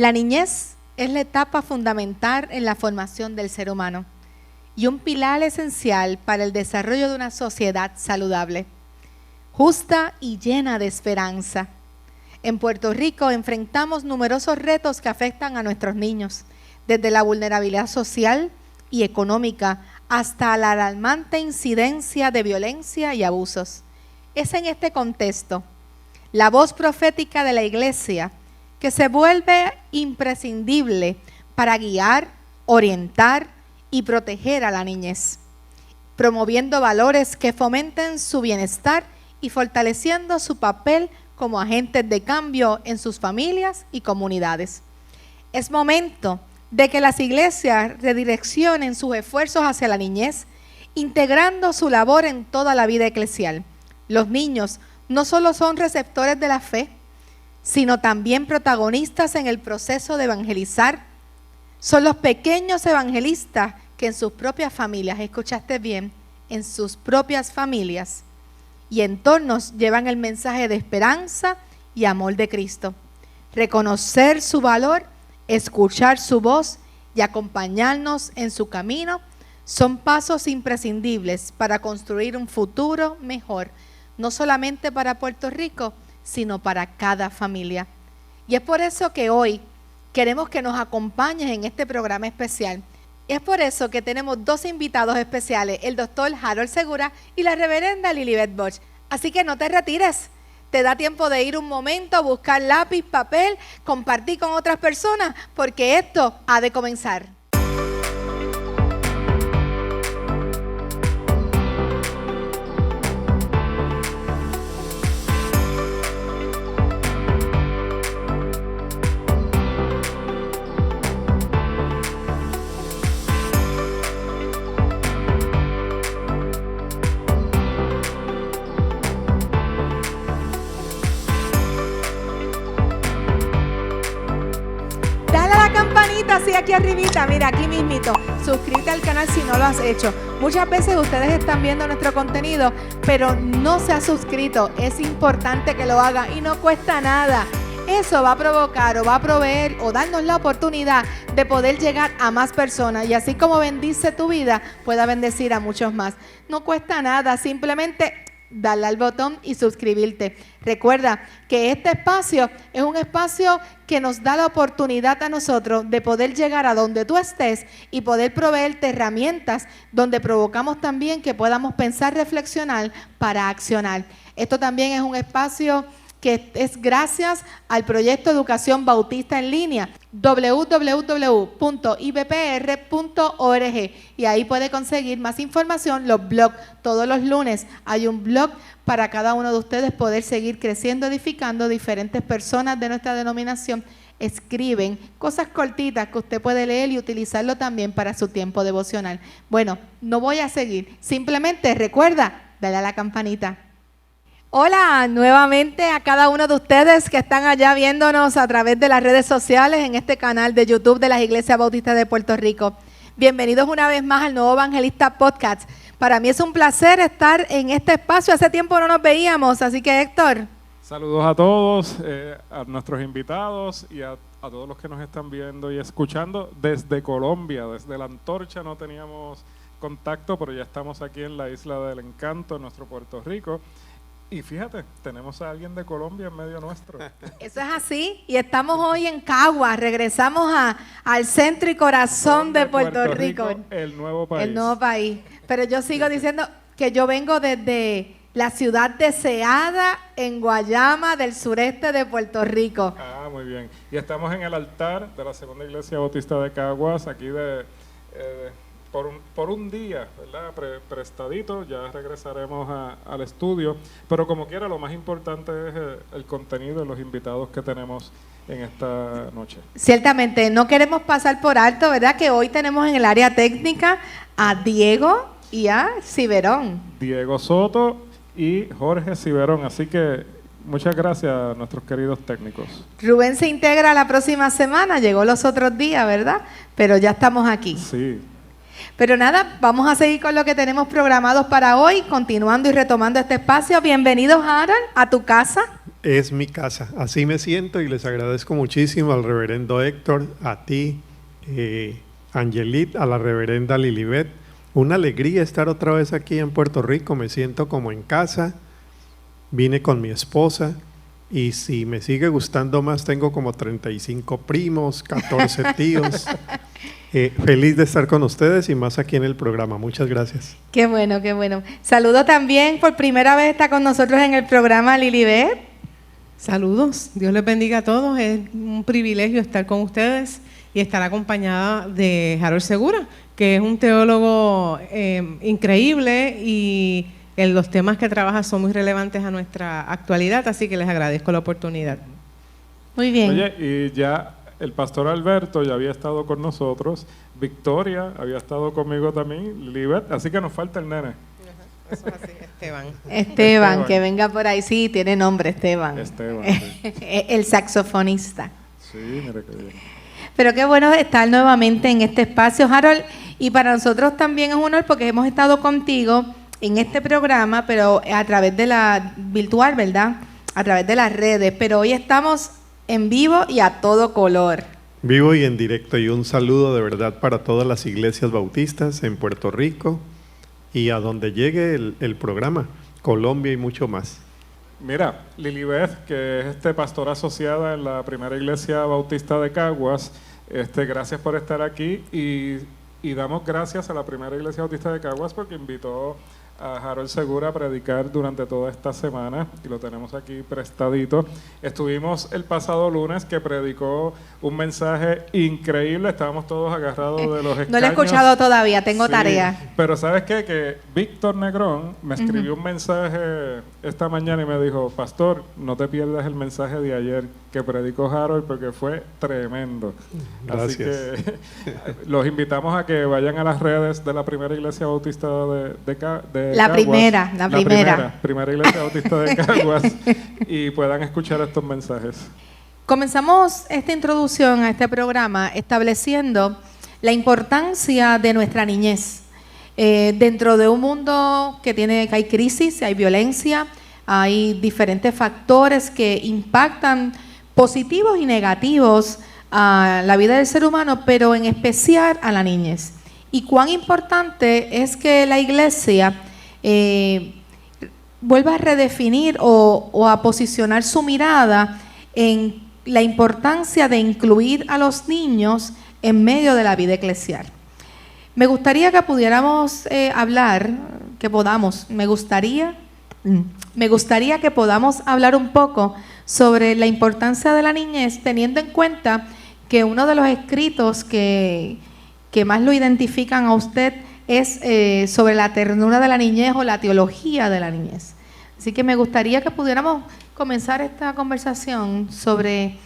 La niñez es la etapa fundamental en la formación del ser humano y un pilar esencial para el desarrollo de una sociedad saludable, justa y llena de esperanza. En Puerto Rico enfrentamos numerosos retos que afectan a nuestros niños, desde la vulnerabilidad social y económica hasta la alarmante incidencia de violencia y abusos. Es en este contexto la voz profética de la Iglesia que se vuelve imprescindible para guiar, orientar y proteger a la niñez, promoviendo valores que fomenten su bienestar y fortaleciendo su papel como agentes de cambio en sus familias y comunidades. Es momento de que las iglesias redireccionen sus esfuerzos hacia la niñez, integrando su labor en toda la vida eclesial. Los niños no solo son receptores de la fe, sino también protagonistas en el proceso de evangelizar. Son los pequeños evangelistas que en sus propias familias, escuchaste bien, en sus propias familias y entornos llevan el mensaje de esperanza y amor de Cristo. Reconocer su valor, escuchar su voz y acompañarnos en su camino son pasos imprescindibles para construir un futuro mejor, no solamente para Puerto Rico, sino para cada familia. Y es por eso que hoy queremos que nos acompañes en este programa especial. Es por eso que tenemos dos invitados especiales, el doctor Harold Segura y la reverenda Lilibet Bosch. Así que no te retires, te da tiempo de ir un momento a buscar lápiz, papel, compartir con otras personas, porque esto ha de comenzar. Así aquí arribita, mira, aquí mismito, suscríbete al canal si no lo has hecho. Muchas veces ustedes están viendo nuestro contenido, pero no se ha suscrito. Es importante que lo hagan y no cuesta nada. Eso va a provocar o va a proveer o darnos la oportunidad de poder llegar a más personas y así como bendice tu vida, pueda bendecir a muchos más. No cuesta nada, simplemente darle al botón y suscribirte. Recuerda que este espacio es un espacio que nos da la oportunidad a nosotros de poder llegar a donde tú estés y poder proveerte herramientas donde provocamos también que podamos pensar, reflexionar para accionar. Esto también es un espacio que es gracias al proyecto Educación Bautista en Línea, www.ibpr.org, y ahí puede conseguir más información, los blogs. Todos los lunes hay un blog para cada uno de ustedes poder seguir creciendo, edificando. Diferentes personas de nuestra denominación escriben cosas cortitas que usted puede leer y utilizarlo también para su tiempo devocional. Bueno, no voy a seguir, simplemente recuerda, dale a la campanita. Hola nuevamente a cada uno de ustedes que están allá viéndonos a través de las redes sociales en este canal de YouTube de las Iglesias Bautistas de Puerto Rico. Bienvenidos una vez más al Nuevo Evangelista Podcast. Para mí es un placer estar en este espacio. Hace tiempo no nos veíamos, así que Héctor. Saludos a todos, a nuestros invitados y a todos los que nos están viendo y escuchando desde Colombia. Desde la Antorcha no teníamos contacto, pero ya estamos aquí en la Isla del Encanto, en nuestro Puerto Rico. Y fíjate, tenemos a alguien de Colombia en medio nuestro. Eso es así, y estamos hoy en Caguas, regresamos al centro y corazón de Puerto Rico. El nuevo país. El nuevo país. Pero yo sigo diciendo que yo vengo desde la ciudad deseada en Guayama, del sureste de Puerto Rico. Ah, muy bien. Y estamos en el altar de la Segunda Iglesia Bautista de Caguas, aquí por un día, ¿verdad? Prestadito, ya regresaremos al estudio, pero como quiera lo más importante es el contenido de los invitados que tenemos en esta noche. Ciertamente, no queremos pasar por alto, ¿verdad? Que hoy tenemos en el área técnica a Diego y a Ciberón. Diego Soto y Jorge Ciberón, así que muchas gracias a nuestros queridos técnicos. Rubén se integra la próxima semana, llegó los otros días, ¿verdad? Pero ya estamos aquí. Sí. Pero nada, vamos a seguir con lo que tenemos programados para hoy, continuando y retomando este espacio. Bienvenidos, Harold, a tu casa. es mi casa. Así me siento y les agradezco muchísimo al reverendo Héctor, a ti, Angelit, a la reverenda Lilibet. Una alegría estar otra vez aquí en Puerto Rico, me siento como en casa. Vine con mi esposa y si me sigue gustando más, tengo como 35 primos, 14 tíos. Feliz de estar con ustedes y más aquí en el programa. Muchas gracias. Qué bueno, qué bueno. Saludo también, por primera vez está con nosotros en el programa Lilibet. Saludos, Dios les bendiga a todos. Es un privilegio estar con ustedes y estar acompañada de Harold Segura, que es un teólogo increíble y los temas que trabaja son muy relevantes a nuestra actualidad, así que les agradezco la oportunidad. Muy bien. Oye, y ya el pastor Alberto ya había estado con nosotros, Victoria había estado conmigo también, Lilibet, así que nos falta el nene. Eso es así, Esteban. Esteban, que venga por ahí, sí, tiene nombre Esteban. Esteban, sí. El saxofonista. Sí, mira qué bien. Pero qué bueno estar nuevamente en este espacio, Harold, y para nosotros también es un honor porque hemos estado contigo en este programa, pero a través de la virtual, ¿verdad? A través de las redes, pero hoy estamos en vivo y a todo color. Vivo y en directo, y un saludo de verdad para todas las iglesias bautistas en Puerto Rico y a donde llegue el programa, Colombia y mucho más. Mira, Lilibet, que es pastora asociada en la primera iglesia bautista de Caguas, gracias por estar aquí y damos gracias a la primera iglesia bautista de Caguas porque invitó a Harold Segura a predicar durante toda esta semana y lo tenemos aquí prestadito. Estuvimos el pasado lunes que predicó un mensaje increíble, estábamos todos agarrados de los escaños. No lo he escuchado todavía, tengo tarea. Pero ¿sabes qué? Que Víctor Negrón me escribió un mensaje esta mañana y me dijo, pastor, no te pierdas el mensaje de ayer que predicó Harold porque fue tremendo. Gracias. Así que los invitamos a que vayan a las redes de la primera iglesia bautista de Caguas. La primera. Primera iglesia bautista de Caguas y puedan escuchar estos mensajes. Comenzamos esta introducción a este programa estableciendo la importancia de nuestra niñez. Dentro de un mundo que hay crisis, hay violencia, hay diferentes factores que impactan positivos y negativos a la vida del ser humano, pero en especial a la niñez. Y cuán importante es que la iglesia vuelva a redefinir o a posicionar su mirada en la importancia de incluir a los niños en medio de la vida eclesial. Me gustaría que pudiéramos me gustaría que podamos hablar un poco sobre la importancia de la niñez, teniendo en cuenta que uno de los escritos que más lo identifican a usted es sobre la ternura de la niñez o la teología de la niñez. Así que me gustaría que pudiéramos comenzar esta conversación sobre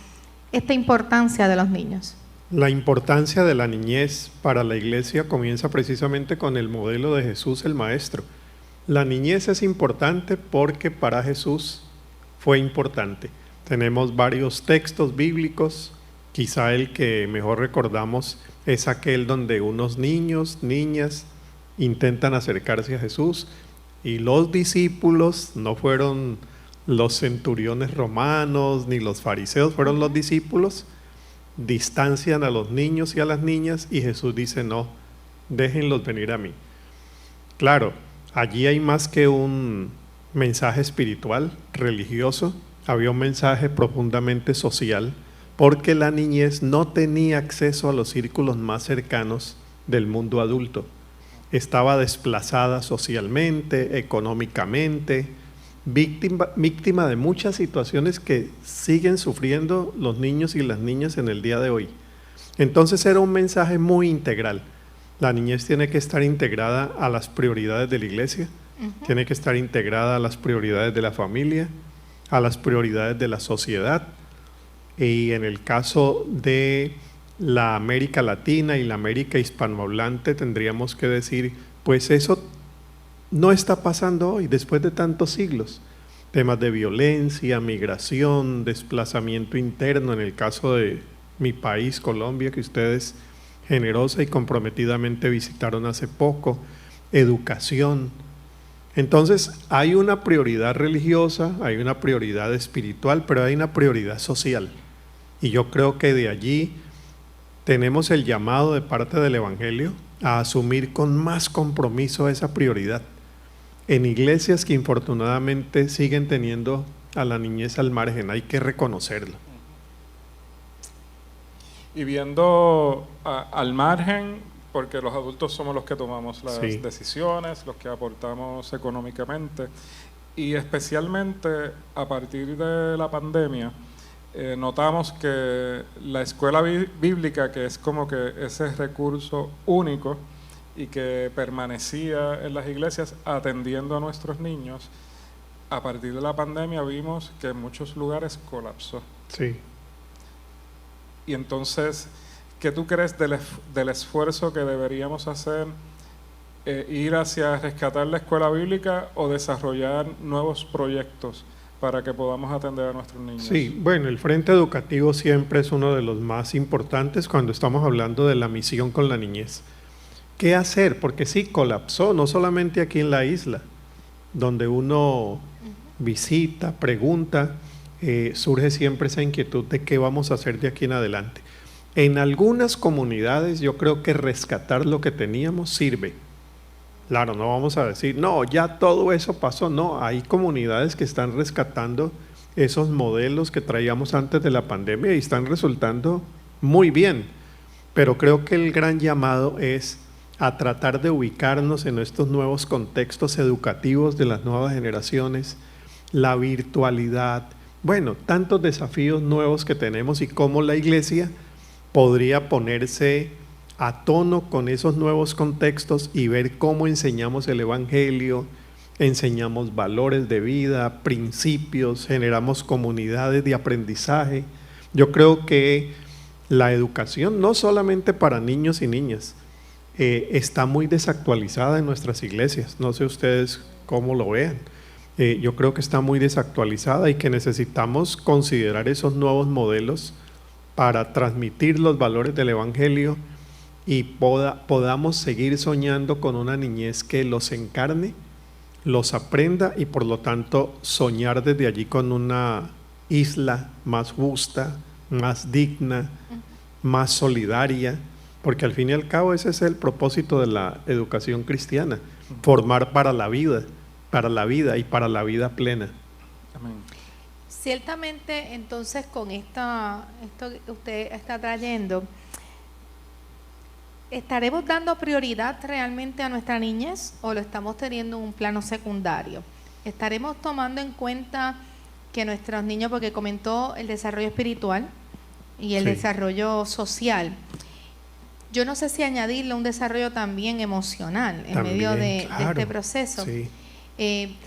esta importancia de los niños. La importancia de la niñez para la iglesia comienza precisamente con el modelo de Jesús el Maestro. La niñez es importante porque para Jesús fue importante. Tenemos varios textos bíblicos, quizá el que mejor recordamos es aquel donde unos niños, niñas, intentan acercarse a Jesús y los discípulos no fueron los centuriones romanos ni los fariseos, fueron los discípulos, distancian a los niños y a las niñas y Jesús dice no, déjenlos venir a mí. Claro, allí hay más que un mensaje espiritual, religioso, había un mensaje profundamente social porque la niñez no tenía acceso a los círculos más cercanos del mundo adulto. Estaba desplazada socialmente, económicamente, víctima de muchas situaciones que siguen sufriendo los niños y las niñas en el día de hoy. Entonces era un mensaje muy integral. La niñez tiene que estar integrada a las prioridades de la iglesia, tiene que estar integrada a las prioridades de la familia, a las prioridades de la sociedad. Y en el caso de la América Latina y la América hispanohablante tendríamos que decir, pues eso no está pasando hoy, después de tantos siglos. Temas de violencia, migración, desplazamiento interno, en el caso de mi país, Colombia, que ustedes generosa y comprometidamente visitaron hace poco, educación, Entonces, hay una prioridad religiosa, hay una prioridad espiritual, pero hay una prioridad social. Y yo creo que de allí tenemos el llamado de parte del Evangelio a asumir con más compromiso esa prioridad. En iglesias que infortunadamente siguen teniendo a la niñez al margen, hay que reconocerlo. Y viendo al margen, porque los adultos somos los que tomamos las decisiones, los que aportamos económicamente, y especialmente a partir de la pandemia, notamos que la escuela bíblica, que es como que ese recurso único y que permanecía en las iglesias atendiendo a nuestros niños, a partir de la pandemia vimos que en muchos lugares colapsó. Sí. Y entonces, ¿qué tú crees del esfuerzo que deberíamos hacer, ir hacia rescatar la escuela bíblica o desarrollar nuevos proyectos para que podamos atender a nuestros niños? Sí, bueno, el Frente Educativo siempre es uno de los más importantes cuando estamos hablando de la misión con la niñez. ¿Qué hacer? Porque sí, colapsó, no solamente aquí en la isla, donde uno visita, pregunta, surge siempre esa inquietud de qué vamos a hacer de aquí en adelante. En algunas comunidades yo creo que rescatar lo que teníamos sirve. Claro, no vamos a decir, no, ya todo eso pasó. No, hay comunidades que están rescatando esos modelos que traíamos antes de la pandemia y están resultando muy bien. Pero creo que el gran llamado es a tratar de ubicarnos en estos nuevos contextos educativos de las nuevas generaciones, la virtualidad, bueno, tantos desafíos nuevos que tenemos y cómo la iglesia podría ponerse a tono con esos nuevos contextos y ver cómo enseñamos el Evangelio, enseñamos valores de vida, principios, generamos comunidades de aprendizaje. Yo creo que la educación, no solamente para niños y niñas, está muy desactualizada en nuestras iglesias. No sé ustedes cómo lo vean. Yo creo que está muy desactualizada y que necesitamos considerar esos nuevos modelos para transmitir los valores del Evangelio y podamos seguir soñando con una niñez que los encarne, los aprenda y por lo tanto soñar desde allí con una isla más justa, más digna, más solidaria, porque al fin y al cabo ese es el propósito de la educación cristiana, formar para la vida y para la vida plena. Amén. Ciertamente, entonces, con esto que usted está trayendo, ¿estaremos dando prioridad realmente a nuestra niñez o lo estamos teniendo en un plano secundario? ¿Estaremos tomando en cuenta que nuestros niños, porque comentó el desarrollo espiritual y el desarrollo social, yo no sé si añadirle un desarrollo también emocional en medio de este proceso? Sí.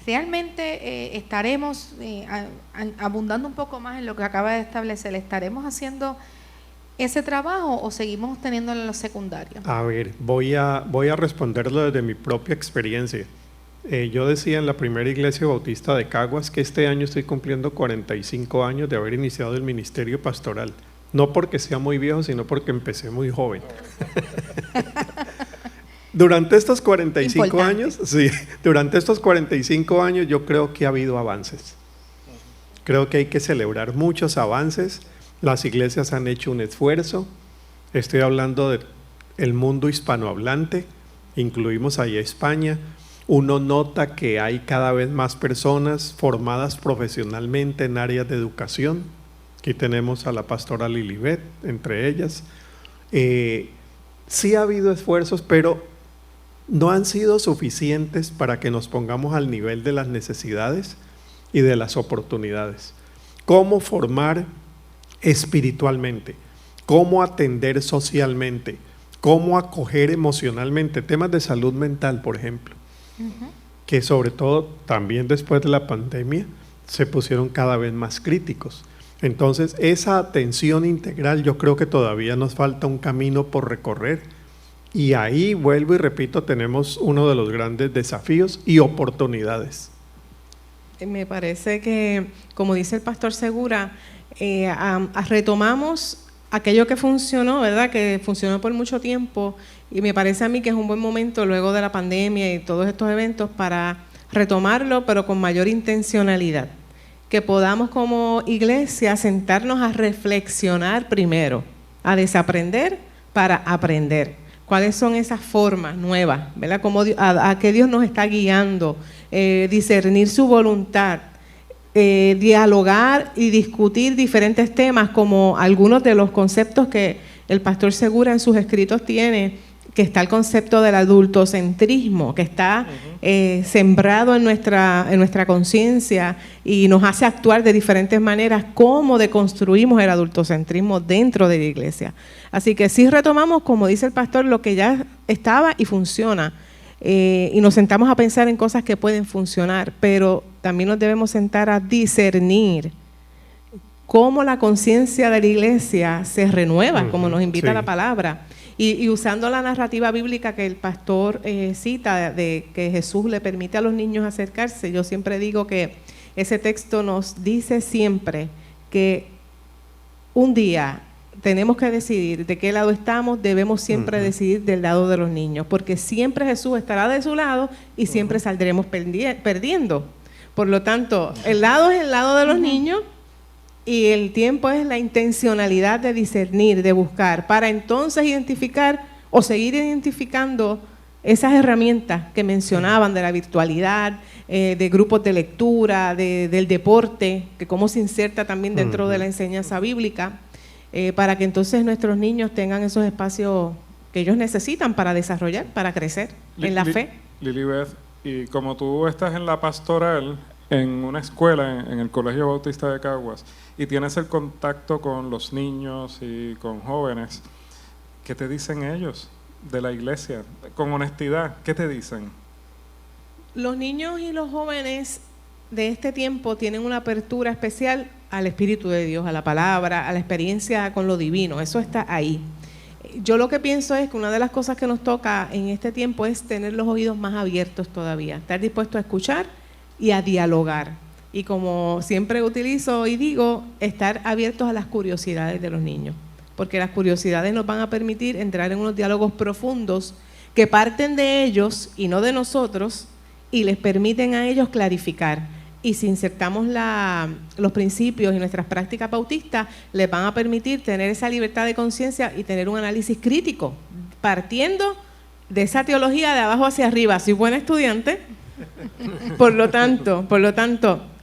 Realmente estaremos abundando un poco más en lo que acaba de establecer. ¿Estaremos haciendo ese trabajo o seguimos teniéndolo en lo secundario? A ver, voy a responderlo desde mi propia experiencia. Yo decía en la primera iglesia bautista de Caguas que este año estoy cumpliendo 45 años de haber iniciado el ministerio pastoral. No porque sea muy viejo, sino porque empecé muy joven. Durante estos 45 años, durante estos 45 años yo creo que ha habido avances. Creo que hay que celebrar muchos avances. Las iglesias han hecho un esfuerzo. Estoy hablando del mundo hispanohablante, incluimos ahí a España. Uno nota que hay cada vez más personas formadas profesionalmente en áreas de educación. Aquí tenemos a la pastora Lilibet, entre ellas. Sí ha habido esfuerzos, pero no han sido suficientes para que nos pongamos al nivel de las necesidades y de las oportunidades. ¿Cómo formar espiritualmente? ¿Cómo atender socialmente? ¿Cómo acoger emocionalmente? Temas de salud mental, por ejemplo, que sobre todo también después de la pandemia se pusieron cada vez más críticos. Entonces, esa atención integral yo creo que todavía nos falta un camino por recorrer. Y ahí, vuelvo y repito, tenemos uno de los grandes desafíos y oportunidades. Me parece que, como dice el pastor Segura, retomamos aquello que funcionó, ¿verdad? Que funcionó por mucho tiempo, y me parece a mí que es un buen momento luego de la pandemia y todos estos eventos para retomarlo, pero con mayor intencionalidad. Que podamos como iglesia sentarnos a reflexionar primero, a desaprender para aprender. ¿Cuáles son esas formas nuevas? ¿Verdad? Cómo a qué Dios nos está guiando, discernir su voluntad, dialogar y discutir diferentes temas, como algunos de los conceptos que el pastor Segura en sus escritos tiene, que está el concepto del adultocentrismo, que está sembrado en nuestra conciencia y nos hace actuar de diferentes maneras, cómo deconstruimos el adultocentrismo dentro de la iglesia. Así que sí retomamos, como dice el pastor, lo que ya estaba y funciona, y nos sentamos a pensar en cosas que pueden funcionar, pero también nos debemos sentar a discernir cómo la conciencia de la iglesia se renueva, como nos invita la palabra. Y usando la narrativa bíblica que el pastor cita, de que Jesús le permite a los niños acercarse, yo siempre digo que ese texto nos dice siempre que un día tenemos que decidir de qué lado estamos, debemos siempre decidir del lado de los niños, porque siempre Jesús estará de su lado y siempre saldremos perdiendo. Por lo tanto, el lado es el lado de los niños, y el tiempo es la intencionalidad de discernir, de buscar, para entonces identificar o seguir identificando esas herramientas que mencionaban de la virtualidad, de grupos de lectura, del deporte, que cómo se inserta también dentro de la enseñanza bíblica, para que entonces nuestros niños tengan esos espacios que ellos necesitan para desarrollar, para crecer en la fe. Lilibeth, y como tú estás en la pastoral, en una escuela, en el Colegio Bautista de Caguas, y tienes el contacto con los niños y con jóvenes, ¿qué te dicen ellos de la iglesia? Con honestidad, ¿qué te dicen? Los niños y los jóvenes de este tiempo tienen una apertura especial al Espíritu de Dios, a la palabra, a la experiencia con lo divino. Eso está ahí. Yo lo que pienso es que una de las cosas que nos toca en este tiempo es tener los oídos más abiertos todavía, estar dispuestos a escuchar y a dialogar. Y como siempre utilizo y digo, estar abiertos a las curiosidades de los niños, porque las curiosidades nos van a permitir entrar en unos diálogos profundos que parten de ellos y no de nosotros, y les permiten a ellos clarificar. Y si insertamos los principios y nuestras prácticas bautistas, les van a permitir tener esa libertad de conciencia y tener un análisis crítico, partiendo de esa teología de abajo hacia arriba. Soy buen estudiante. Por lo tanto,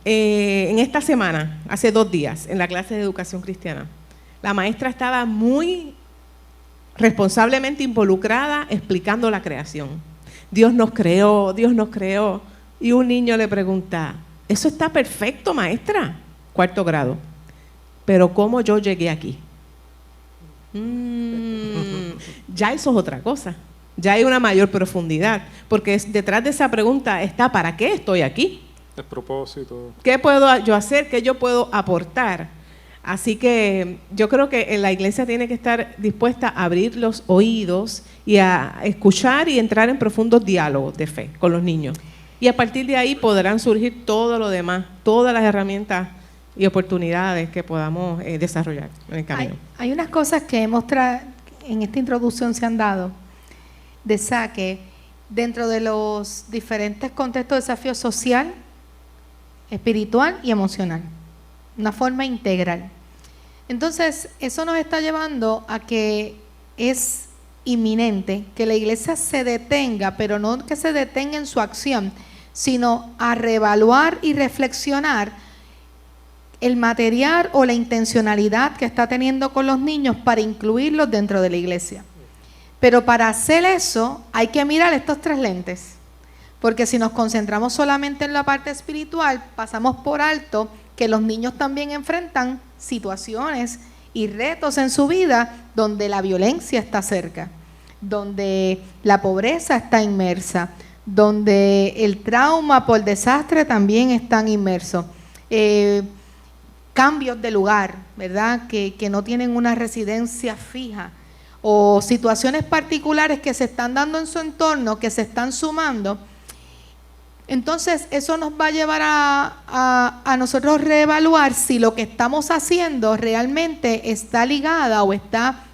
en esta semana, hace 2 días, en la clase de educación cristiana, la maestra estaba muy responsablemente involucrada explicando la creación. Dios nos creó. Y un niño le pregunta, eso está perfecto, maestra, 4º grado, pero ¿cómo yo llegué aquí? Ya eso es otra cosa. Ya hay una mayor profundidad, porque detrás de esa pregunta está, ¿para qué estoy aquí? El propósito. ¿Qué puedo yo hacer? ¿Qué yo puedo aportar? Así que yo creo que la iglesia tiene que estar dispuesta a abrir los oídos y a escuchar y entrar en profundos diálogos de fe con los niños. Y a partir de ahí podrán surgir todo lo demás, todas las herramientas y oportunidades que podamos desarrollar en el camino. Hay unas cosas que en esta introducción se han dado de saque dentro de los diferentes contextos de desafío social, espiritual y emocional, una forma integral. Entonces, eso nos está llevando a que es inminente que la iglesia se detenga, pero no que se detenga en su acción, sino a reevaluar y reflexionar el material o la intencionalidad que está teniendo con los niños para incluirlos dentro de la iglesia. Pero para hacer eso hay que mirar estos 3 lentes, porque si nos concentramos solamente en la parte espiritual, pasamos por alto que los niños también enfrentan situaciones y retos en su vida donde la violencia está cerca, donde la pobreza está inmersa, donde el trauma por desastre también están inmersos, cambios de lugar, ¿verdad? Que no tienen una residencia fija, o situaciones particulares que se están dando en su entorno, que se están sumando. Entonces eso nos va a llevar a nosotros reevaluar si lo que estamos haciendo realmente está ligada o está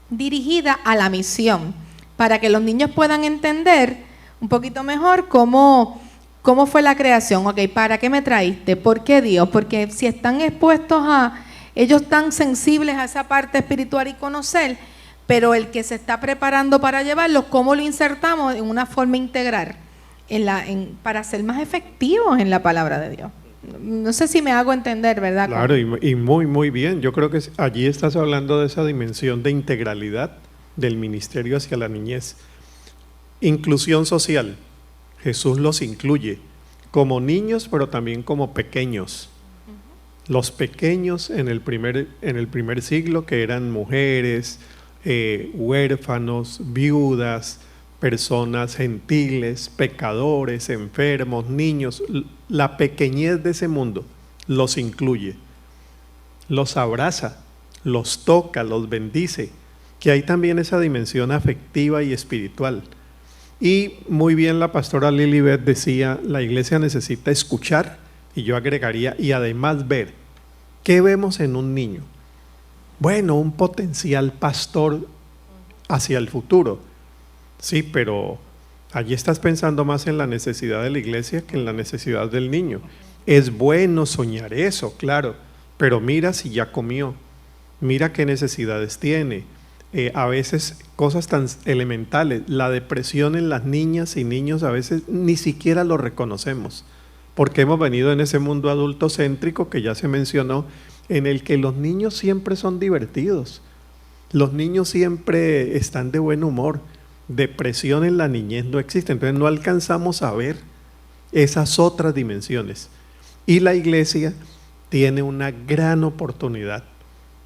dirigida a la misión, para que los niños puedan entender un poquito mejor cómo ¿cómo fue la creación? Ok, ¿para qué me traíste? ¿Por qué Dios? Porque si están expuestos ellos están sensibles a esa parte espiritual y conocer, pero el que se está preparando para llevarlos, ¿cómo lo insertamos en una forma integral para ser más efectivos en la palabra de Dios? No sé si me hago entender, ¿verdad? Claro, y muy, muy bien. Yo creo que allí estás hablando de esa dimensión de integralidad del ministerio hacia la niñez. Inclusión social. Jesús los incluye como niños, pero también como pequeños. Los pequeños en el primer siglo, que eran mujeres, huérfanos, viudas, personas gentiles, pecadores, enfermos, niños, la pequeñez de ese mundo los incluye, los abraza, los toca, los bendice, que hay también esa dimensión afectiva y espiritual. Y muy bien la pastora Lilibet decía, la iglesia necesita escuchar, y yo agregaría, y además ver. ¿Qué vemos en un niño? Bueno, un potencial pastor hacia el futuro. Sí, pero allí estás pensando más en la necesidad de la iglesia que en la necesidad del niño. Es bueno soñar eso, claro, pero mira si ya comió, mira qué necesidades tiene. A veces cosas tan elementales, la depresión en las niñas y niños a veces ni siquiera lo reconocemos, porque hemos venido en ese mundo adultocéntrico que ya se mencionó, en el que los niños siempre son divertidos, los niños siempre están de buen humor. Depresión en la niñez no existe, entonces no alcanzamos a ver esas otras dimensiones. Y la iglesia tiene una gran oportunidad,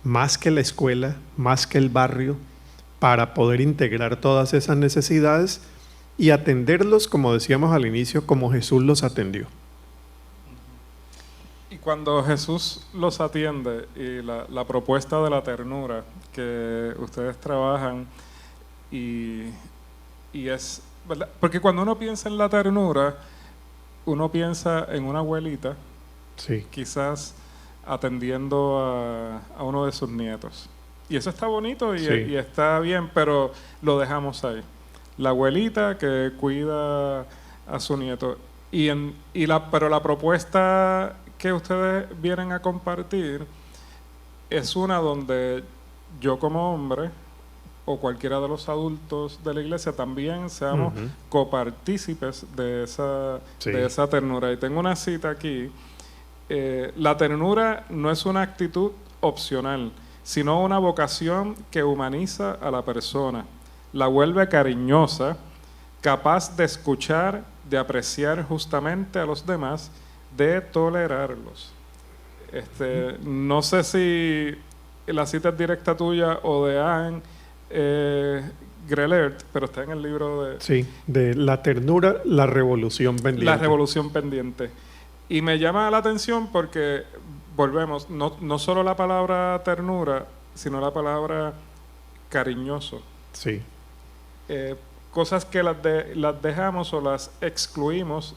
más que la escuela, más que el barrio, para poder integrar todas esas necesidades y atenderlos, como decíamos al inicio, como Jesús los atendió. Y cuando Jesús los atiende, y la propuesta de la ternura que ustedes trabajan, y es, ¿verdad? Porque cuando uno piensa en la ternura, uno piensa en una abuelita, Sí. quizás atendiendo a uno de sus nietos. Y eso está bonito y, Sí. y está bien, pero lo dejamos ahí. La abuelita que cuida a su nieto. Pero la propuesta que ustedes vienen a compartir es una donde yo como hombre o cualquiera de los adultos de la iglesia también seamos copartícipes de esa ternura. Y tengo una cita aquí. La ternura no es una actitud opcional, sino una vocación que humaniza a la persona, la vuelve cariñosa, capaz de escuchar, de apreciar justamente a los demás, de tolerarlos. No sé si la cita es directa tuya o de Anne Grelert, pero está en el libro de... Sí, de la ternura, la revolución pendiente. La revolución pendiente. Y me llama la atención porque, volvemos, no solo la palabra ternura, sino la palabra cariñoso. Sí. Cosas que las dejamos o las excluimos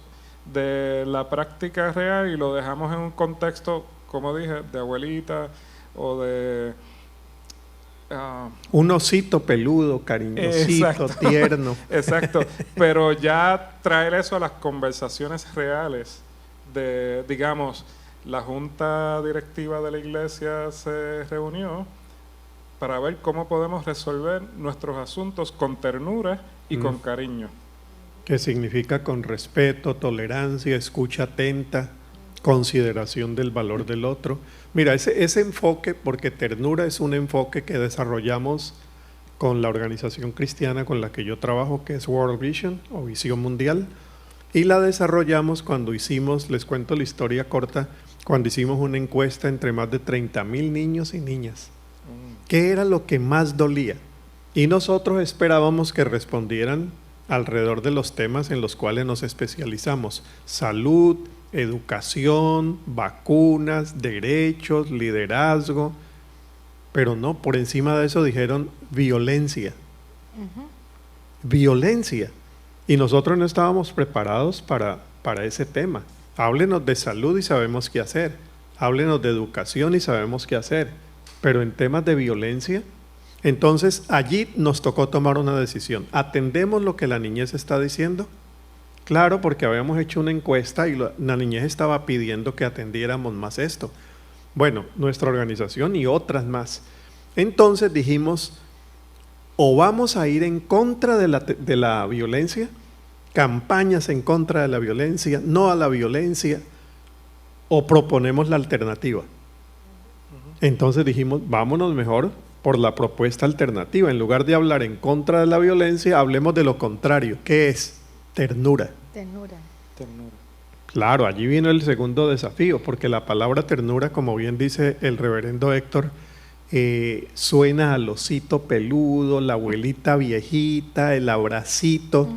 de la práctica real y lo dejamos en un contexto, como dije, de abuelita o de... un osito peludo, cariñosito, exacto, tierno. Exacto, pero ya traer eso a las conversaciones reales de, digamos, la junta directiva de la iglesia se reunió para ver cómo podemos resolver nuestros asuntos con ternura y con cariño. Que significa con respeto, tolerancia, escucha atenta, consideración del valor del otro. Mira, ese enfoque, porque ternura es un enfoque que desarrollamos con la organización cristiana con la que yo trabajo, que es World Vision o Visión Mundial, y la desarrollamos cuando hicimos, les cuento la historia corta, cuando hicimos una encuesta entre más de 30,000 niños y niñas. ¿Qué era lo que más dolía? Y nosotros esperábamos que respondieran alrededor de los temas en los cuales nos especializamos: salud, educación, vacunas, derechos, liderazgo. Pero no, por encima de eso dijeron violencia. Violencia. Y nosotros no estábamos preparados para ese tema. Háblenos de salud y sabemos qué hacer. Háblenos de educación y sabemos qué hacer. Pero en temas de violencia, entonces allí nos tocó tomar una decisión. ¿Atendemos lo que la niñez está diciendo? Claro, porque habíamos hecho una encuesta y la niñez estaba pidiendo que atendiéramos más esto. Bueno, nuestra organización y otras más. Entonces dijimos, o vamos a ir en contra de la violencia, campañas en contra de la violencia, no a la violencia, o proponemos la alternativa. Entonces dijimos, vámonos mejor por la propuesta alternativa. En lugar de hablar en contra de la violencia, hablemos de lo contrario. ¿Qué es? Ternura. Ternura. Ternura. Claro, allí vino el segundo desafío, porque la palabra ternura, como bien dice el reverendo Héctor, suena al osito peludo, la abuelita viejita, el abracito.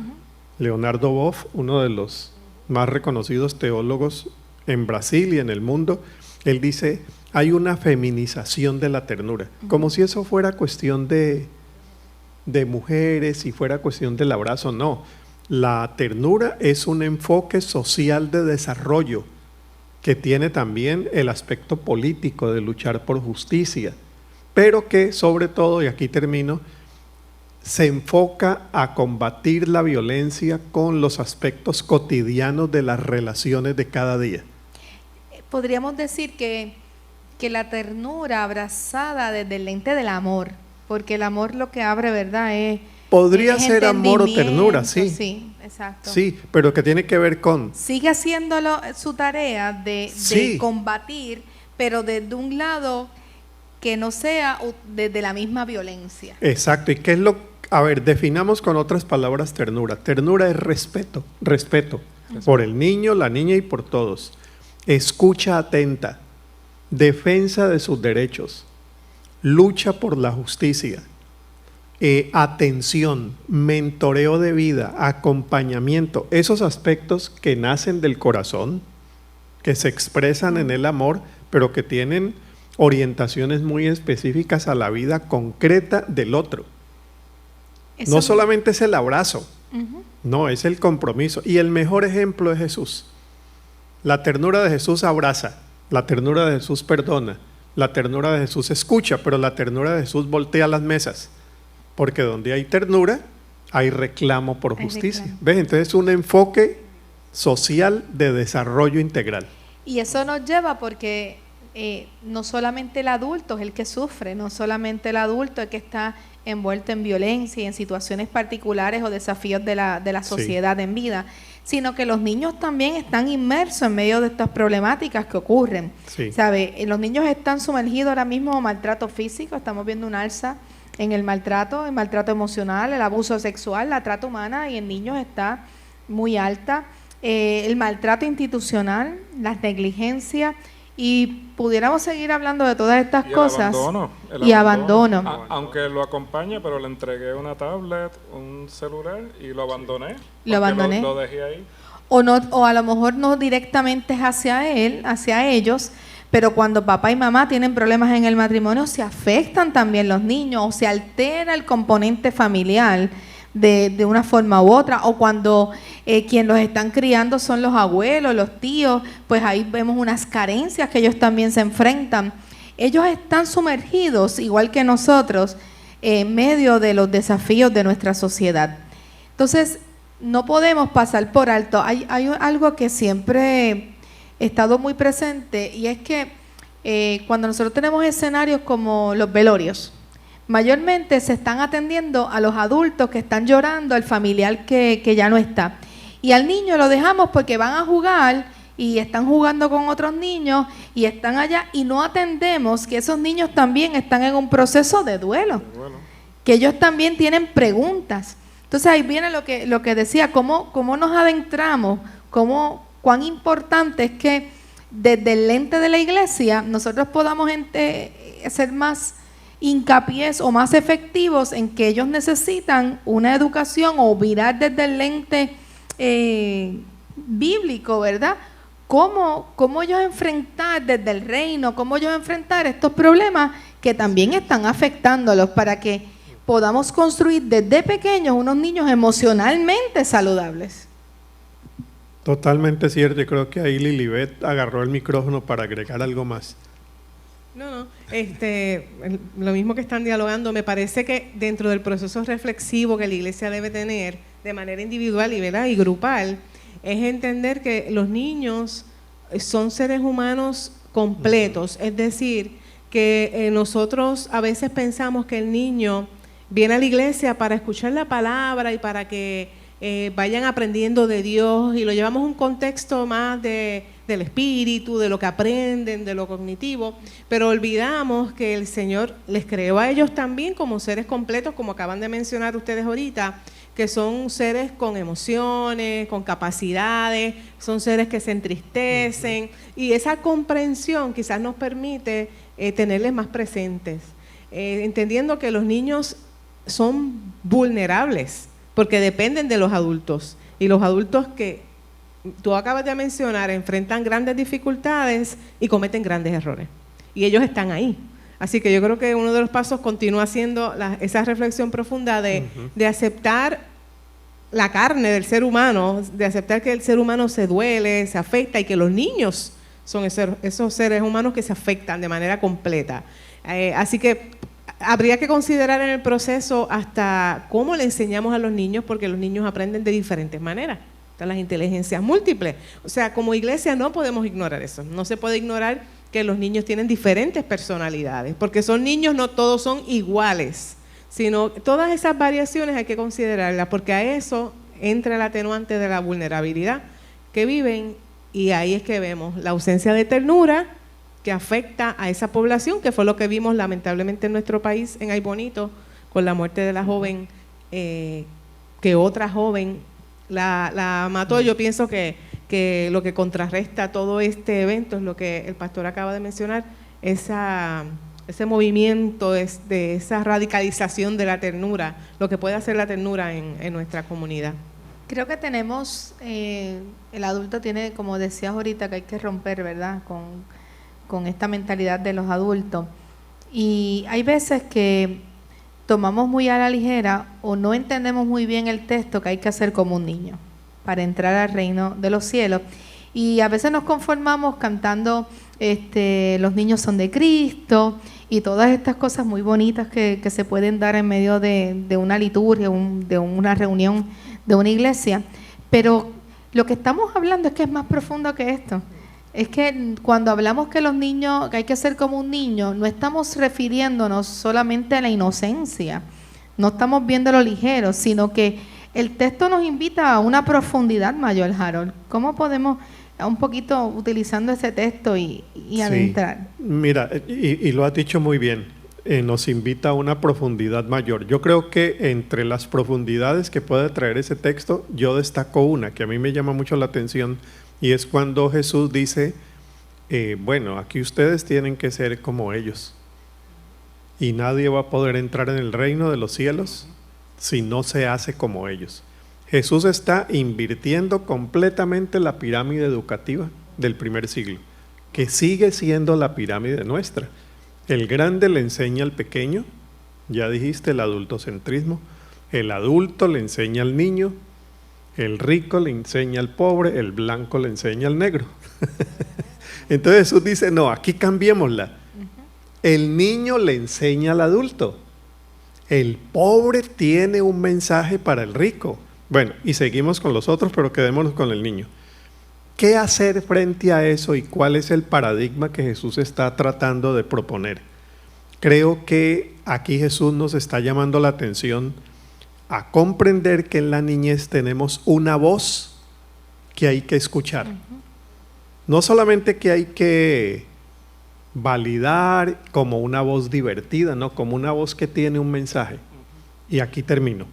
Leonardo Boff, uno de los más reconocidos teólogos en Brasil y en el mundo, él dice, hay una feminización de la ternura, como si eso fuera cuestión de mujeres y fuera cuestión del abrazo. No, la ternura es un enfoque social de desarrollo que tiene también el aspecto político de luchar por justicia, pero que sobre todo, y aquí termino, se enfoca a combatir la violencia con los aspectos cotidianos de las relaciones de cada día. Podríamos decir que la ternura abrazada desde el lente del amor, porque el amor lo que abre, ¿verdad? Podría es ser amor o ternura, sí. Sí, exacto. Sí, pero que tiene que ver con... Sigue haciéndolo su tarea de combatir, pero desde un lado que no sea desde la misma violencia. Exacto, ¿y qué es lo...? A ver, definamos con otras palabras ternura. Ternura es respeto por el niño, la niña y por todos. Escucha atenta, defensa de sus derechos, lucha por la justicia, atención, mentoreo de vida, acompañamiento, esos aspectos que nacen del corazón, que se expresan en el amor, pero que tienen orientaciones muy específicas a la vida concreta del otro. No solamente es el abrazo, no, es el compromiso. Y el mejor ejemplo es Jesús. La ternura de Jesús abraza, la ternura de Jesús perdona, la ternura de Jesús escucha, pero la ternura de Jesús voltea las mesas. Porque donde hay ternura, hay reclamo por justicia. ¿Ves? Entonces es un enfoque social de desarrollo integral. Y eso nos lleva porque no solamente el adulto es el que sufre, no solamente el adulto es el que está envuelto en violencia y en situaciones particulares o desafíos de la sociedad en vida, sino que los niños también están inmersos en medio de estas problemáticas que ocurren. Sí. ¿Sabe? Los niños están sumergidos ahora mismo en maltrato físico, estamos viendo un alza en el maltrato emocional, el abuso sexual, la trata humana, y en niños está muy alta, el maltrato institucional, las negligencias, y pudiéramos seguir hablando de todas estas cosas. El abandono. Aunque lo acompañe, pero le entregué una tablet, un celular y lo abandoné. Lo dejé ahí. O a lo mejor no directamente es hacia él, hacia ellos, pero cuando papá y mamá tienen problemas en el matrimonio, se afectan también los niños, o se altera el componente familiar de una forma u otra, o cuando quien los están criando son los abuelos, los tíos, pues ahí vemos unas carencias que ellos también se enfrentan. Ellos están sumergidos, igual que nosotros, en medio de los desafíos de nuestra sociedad. Entonces, no podemos pasar por alto. Hay algo que siempre he estado muy presente, y es que cuando nosotros tenemos escenarios como los velorios, mayormente se están atendiendo a los adultos que están llorando, al familiar que ya no está. Y al niño lo dejamos porque van a jugar y están jugando con otros niños y están allá, y no atendemos que esos niños también están en un proceso de duelo, que ellos también tienen preguntas. Entonces ahí viene lo que decía, cómo nos adentramos, cuán importante es que desde el lente de la iglesia nosotros podamos ser más hincapié o más efectivos en que ellos necesitan una educación, o mirar desde el lente bíblico, ¿verdad? ¿Cómo ellos enfrentar desde el reino, cómo ellos enfrentar estos problemas que también están afectándolos, para que podamos construir desde pequeños unos niños emocionalmente saludables. Totalmente cierto. Yo creo que ahí Lilibet agarró el micrófono para agregar algo más. No, lo mismo que están dialogando, me parece que dentro del proceso reflexivo que la iglesia debe tener de manera individual y grupal, es entender que los niños son seres humanos completos, es decir, que nosotros a veces pensamos que el niño viene a la iglesia para escuchar la palabra y para que vayan aprendiendo de Dios, y lo llevamos a un contexto más del espíritu, de lo que aprenden, de lo cognitivo, pero olvidamos que el Señor les creó a ellos también como seres completos, como acaban de mencionar ustedes ahorita, que son seres con emociones, con capacidades, son seres que se entristecen, y esa comprensión quizás nos permite tenerles más presentes, entendiendo que los niños son vulnerables, porque dependen de los adultos, y los adultos que tú acabas de mencionar enfrentan grandes dificultades y cometen grandes errores, y ellos están ahí. Así que yo creo que uno de los pasos continúa siendo esa reflexión profunda de aceptar la carne del ser humano, de aceptar que el ser humano se duele, se afecta, y que los niños son esos seres humanos que se afectan de manera completa. Así que habría que considerar en el proceso hasta cómo le enseñamos a los niños, porque los niños aprenden de diferentes maneras. Están las inteligencias múltiples. O sea, como iglesia no podemos ignorar eso. No se puede ignorar que los niños tienen diferentes personalidades, porque son niños, no todos son iguales, sino todas esas variaciones hay que considerarlas, porque a eso entra el atenuante de la vulnerabilidad que viven, y ahí es que vemos la ausencia de ternura que afecta a esa población, que fue lo que vimos lamentablemente en nuestro país, en Ay Bonito, con la muerte de la joven, que otra joven la mató. Yo pienso que lo que contrarresta todo este evento es lo que el pastor acaba de mencionar, ese movimiento de esa radicalización de la ternura, lo que puede hacer la ternura en nuestra comunidad. Creo que tenemos, el adulto tiene, como decías ahorita, que hay que romper, ¿verdad?, con esta mentalidad de los adultos. Y hay veces que tomamos muy a la ligera o no entendemos muy bien el texto, que hay que hacer como un niño para entrar al reino de los cielos. Y a veces nos conformamos cantando los niños son de Cristo y todas estas cosas muy bonitas que se pueden dar en medio de una liturgia, de una reunión de una iglesia. Pero lo que estamos hablando es que es más profundo que esto. Es que cuando hablamos que los niños, que hay que ser como un niño, no estamos refiriéndonos solamente a la inocencia, no estamos viendo lo ligero, sino que el texto nos invita a una profundidad mayor, Harold. ¿Cómo podemos, un poquito utilizando ese texto y adentrar? Mira, y lo has dicho muy bien, nos invita a una profundidad mayor. Yo creo que entre las profundidades que puede traer ese texto, yo destaco una que a mí me llama mucho la atención, y es cuando Jesús dice, bueno, aquí ustedes tienen que ser como ellos, y nadie va a poder entrar en el reino de los cielos si no se hace como ellos. Jesús está invirtiendo completamente la pirámide educativa del primer siglo, que sigue siendo la pirámide nuestra. El grande le enseña al pequeño, ya dijiste, el adultocentrismo, el adulto le enseña al niño, el rico le enseña al pobre, el blanco le enseña al negro. Entonces Jesús dice, no, aquí cambiémosla. El niño le enseña al adulto, el pobre tiene un mensaje para el rico. Bueno, y seguimos con los otros, pero quedémonos con el niño. ¿Qué hacer frente a eso y cuál es el paradigma que Jesús está tratando de proponer? Creo que aquí Jesús nos está llamando la atención a comprender que en la niñez tenemos una voz que hay que escuchar. No solamente que hay que validar como una voz divertida, ¿no? Como una voz que tiene un mensaje. Y aquí termino.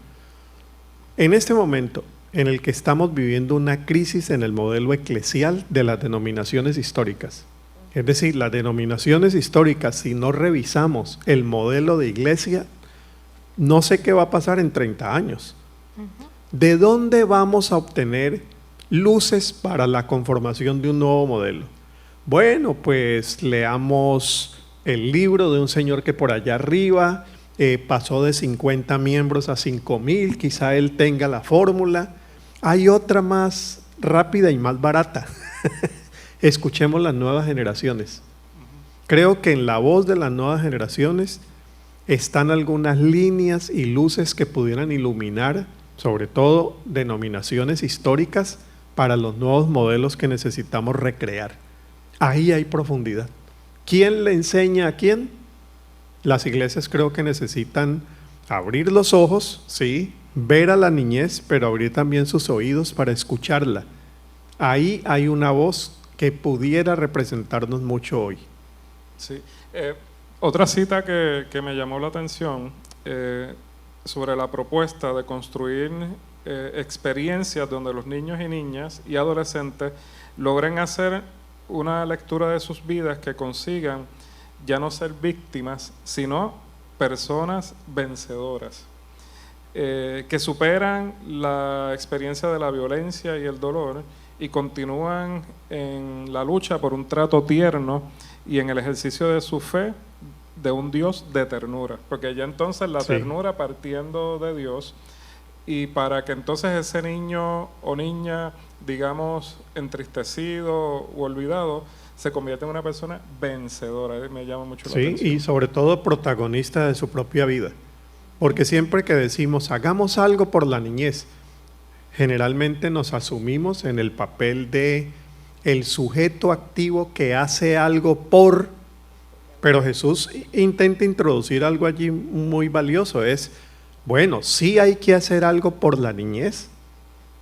En este momento en el que estamos viviendo una crisis en el modelo eclesial de las denominaciones históricas, es decir, las denominaciones históricas, si no revisamos el modelo de iglesia, no sé qué va a pasar en 30 años. ¿De dónde vamos a obtener luces para la conformación de un nuevo modelo? Bueno, pues leamos el libro de un señor que por allá arriba pasó de 50 miembros a 5,000, quizá él tenga la fórmula. Hay otra más rápida y más barata. Escuchemos las nuevas generaciones. Creo que en la voz de las nuevas generaciones están algunas líneas y luces que pudieran iluminar, sobre todo denominaciones históricas, para los nuevos modelos que necesitamos recrear. Ahí hay profundidad. ¿Quién le enseña a quién? Las iglesias creo que necesitan abrir los ojos, sí, ver a la niñez, pero abrir también sus oídos para escucharla. Ahí hay una voz que pudiera representarnos mucho hoy. Sí. Otra cita que me llamó la atención sobre la propuesta de construir experiencias donde los niños y niñas y adolescentes logren hacer una lectura de sus vidas que consigan ya no ser víctimas, sino personas vencedoras, que superan la experiencia de la violencia y el dolor y continúan en la lucha por un trato tierno y en el ejercicio de su fe de un Dios de ternura, porque ya entonces la ternura partiendo de Dios, y para que entonces ese niño o niña, digamos, entristecido u olvidado, se convierta en una persona vencedora. Me llama mucho la atención. Sí, y sobre todo protagonista de su propia vida, porque siempre que decimos hagamos algo por la niñez, generalmente nos asumimos en el papel de el sujeto activo que hace algo por, pero Jesús intenta introducir algo allí muy valioso, es, bueno, sí hay que hacer algo por la niñez,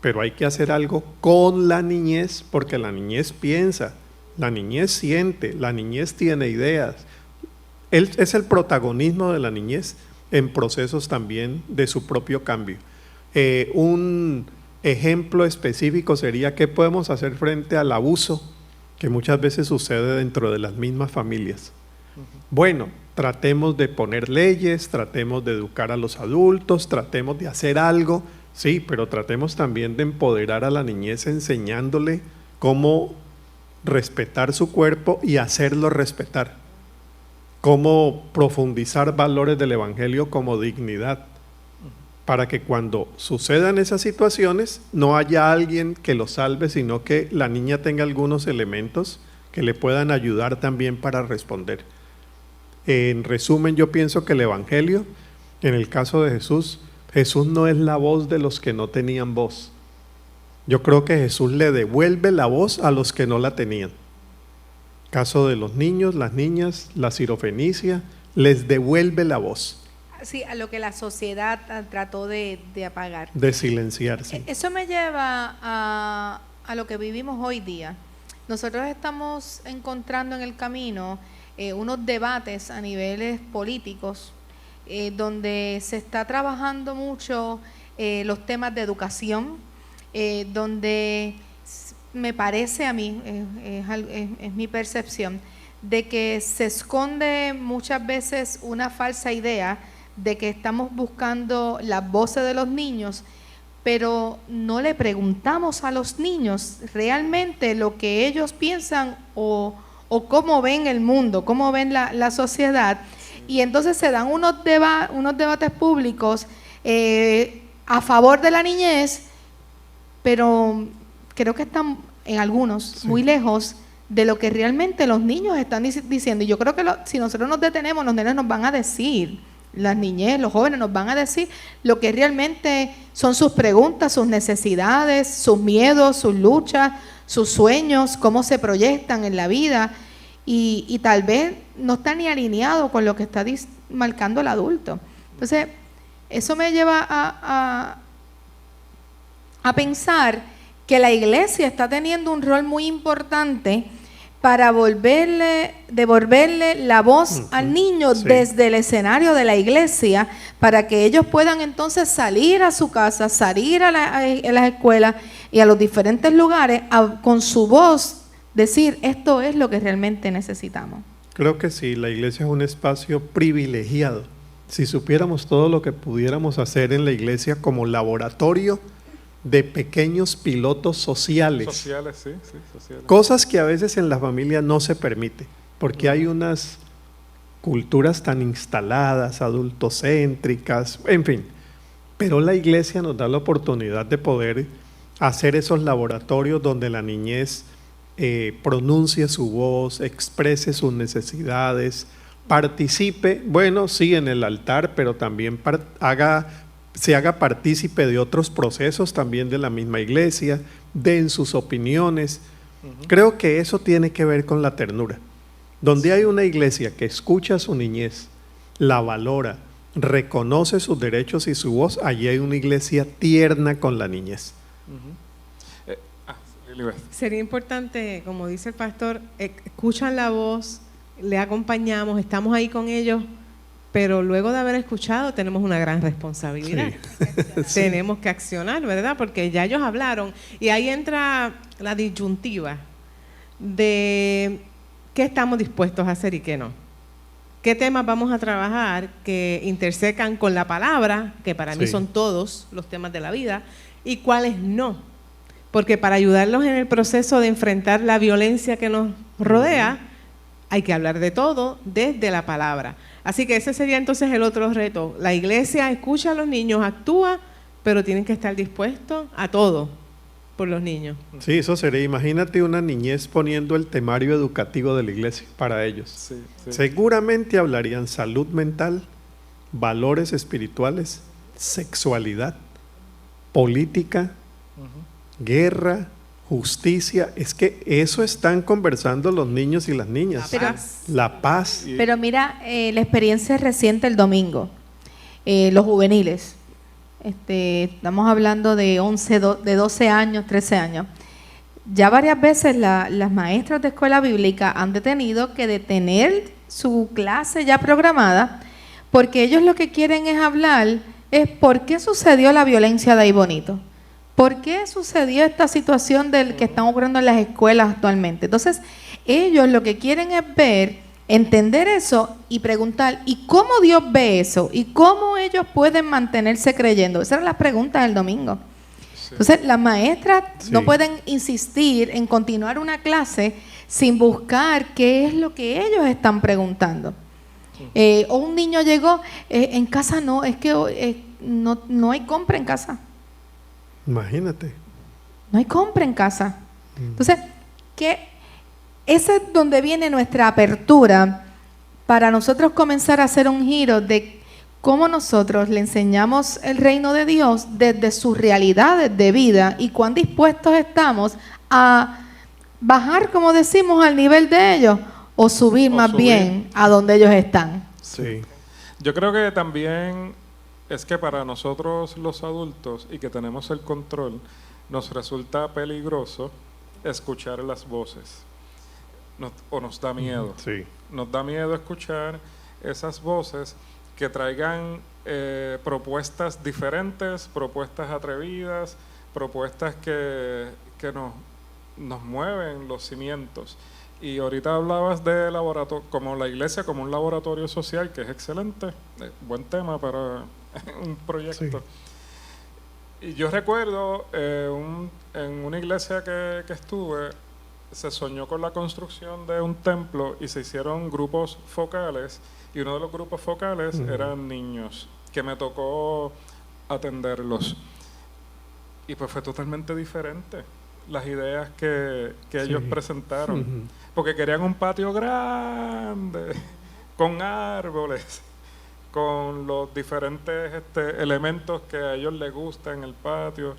pero hay que hacer algo con la niñez, porque la niñez piensa, la niñez siente, la niñez tiene ideas. Es el protagonismo de la niñez en procesos también de su propio cambio. Un ejemplo específico sería qué podemos hacer frente al abuso que muchas veces sucede dentro de las mismas familias. Bueno, tratemos de poner leyes, tratemos de educar a los adultos, tratemos de hacer algo, sí, pero tratemos también de empoderar a la niñez enseñándole cómo respetar su cuerpo y hacerlo respetar, cómo profundizar valores del evangelio como dignidad, para que cuando sucedan esas situaciones no haya alguien que lo salve, sino que la niña tenga algunos elementos que le puedan ayudar también para responder. En resumen, yo pienso que el evangelio, en el caso de Jesús, Jesús no es la voz de los que no tenían voz. Yo creo que Jesús le devuelve la voz a los que no la tenían. Caso de los niños, las niñas, la sirofenicia, les devuelve la voz. Sí, a lo que la sociedad trató de apagar. De silenciarse. Eso me lleva a lo que vivimos hoy día. Nosotros estamos encontrando en el camino unos debates a niveles políticos donde se está trabajando mucho los temas de educación, donde me parece a mí, es mi percepción, de que se esconde muchas veces una falsa idea de que estamos buscando las voces de los niños, pero no le preguntamos a los niños realmente lo que ellos piensan o cómo ven el mundo, cómo ven la sociedad, y entonces se dan unos debates públicos a favor de la niñez, pero creo que están en algunos muy lejos de lo que realmente los niños están diciendo. Y yo creo que si nosotros nos detenemos, los nenes nos van a decir, las niñez, los jóvenes nos van a decir lo que realmente son sus preguntas, sus necesidades, sus miedos, sus luchas, sus sueños, cómo se proyectan en la vida, y tal vez no está ni alineado con lo que está marcando el adulto. Entonces, eso me lleva a pensar que la iglesia está teniendo un rol muy importante para devolverle la voz al niño desde el escenario de la iglesia, para que ellos puedan entonces salir a su casa, salir a las escuelas y a los diferentes lugares con su voz decir, esto es lo que realmente necesitamos. Creo que sí, la iglesia es un espacio privilegiado. Si supiéramos todo lo que pudiéramos hacer en la iglesia como laboratorio de pequeños pilotos sociales. Sociales, sí, sociales. Cosas que a veces en la familia no se permite, porque hay unas culturas tan instaladas, adultocéntricas, en fin. Pero la iglesia nos da la oportunidad de poder hacer esos laboratorios donde la niñez pronuncie su voz, exprese sus necesidades, participe, bueno, sí en el altar, pero también se haga partícipe de otros procesos también de la misma iglesia, den sus opiniones. Creo que eso tiene que ver con la ternura. Donde hay una iglesia que escucha a su niñez, la valora, reconoce sus derechos y su voz, allí hay una iglesia tierna con la niñez. Sería importante, como dice el pastor, escuchan la voz, le acompañamos, estamos ahí con ellos, pero luego de haber escuchado tenemos una gran responsabilidad. Sí. Tenemos que accionar, ¿verdad? Porque ya ellos hablaron y ahí entra la disyuntiva de qué estamos dispuestos a hacer y qué no. ¿Qué temas vamos a trabajar que intersecan con la palabra, que para mí son todos los temas de la vida, y cuáles no? Porque para ayudarlos en el proceso de enfrentar la violencia que nos rodea, hay que hablar de todo desde la palabra. Así que ese sería entonces el otro reto. La iglesia escucha a los niños, actúa, pero tienen que estar dispuestos a todo por los niños. Sí, eso sería. Imagínate una niñez poniendo el temario educativo de la iglesia para ellos. Sí. Seguramente hablarían salud mental, valores espirituales, sexualidad, política, guerra, justicia. Es que eso están conversando los niños y las niñas. La paz. Pero mira, la experiencia reciente el domingo, los juveniles, estamos hablando de 12 años, 13 años. Ya varias veces las maestras de escuela bíblica han tenido que detener su clase ya programada porque ellos lo que quieren es hablar es por qué sucedió la violencia de ahí bonito. ¿Por qué sucedió esta situación del que están ocurriendo en las escuelas actualmente? Entonces, ellos lo que quieren es ver, entender eso y preguntar, ¿y cómo Dios ve eso? ¿Y cómo ellos pueden mantenerse creyendo? Esas eran las preguntas del domingo. Sí. Entonces, las maestras no pueden insistir en continuar una clase sin buscar qué es lo que ellos están preguntando. O un niño llegó, en casa no, es que no hay compra en casa. Imagínate. No hay compra en casa. Entonces, ese es donde viene nuestra apertura para nosotros comenzar a hacer un giro de cómo nosotros le enseñamos el reino de Dios desde sus realidades de vida y cuán dispuestos estamos a bajar, como decimos, al nivel de ellos o subir bien a donde ellos están. Sí. Yo creo que también es que para nosotros los adultos y que tenemos el control, nos resulta peligroso escuchar las voces. Nos da miedo. Sí. Nos da miedo escuchar esas voces que traigan propuestas diferentes, propuestas atrevidas, propuestas que nos mueven los cimientos. Y ahorita hablabas de como la iglesia como un laboratorio social, que es excelente, buen tema para un proyecto. Sí. Y yo recuerdo en una iglesia que estuve, se soñó con la construcción de un templo y se hicieron grupos focales, y uno de los grupos focales eran niños, que me tocó atenderlos. Y pues fue totalmente diferente las ideas que ellos presentaron, porque querían un patio grande, con árboles, con los diferentes elementos que a ellos les gustan en el patio.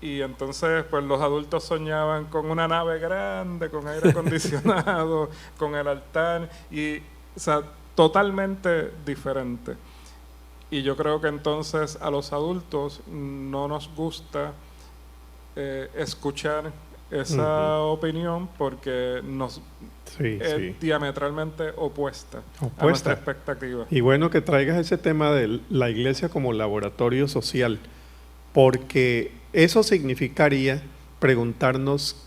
Y entonces pues los adultos soñaban con una nave grande, con aire acondicionado, con el altar, y o sea, totalmente diferente. Y yo creo que entonces a los adultos no nos gusta escuchar esa opinión porque es diametralmente opuesta a nuestra expectativa. Y bueno que traigas ese tema de la iglesia como laboratorio social, porque eso significaría preguntarnos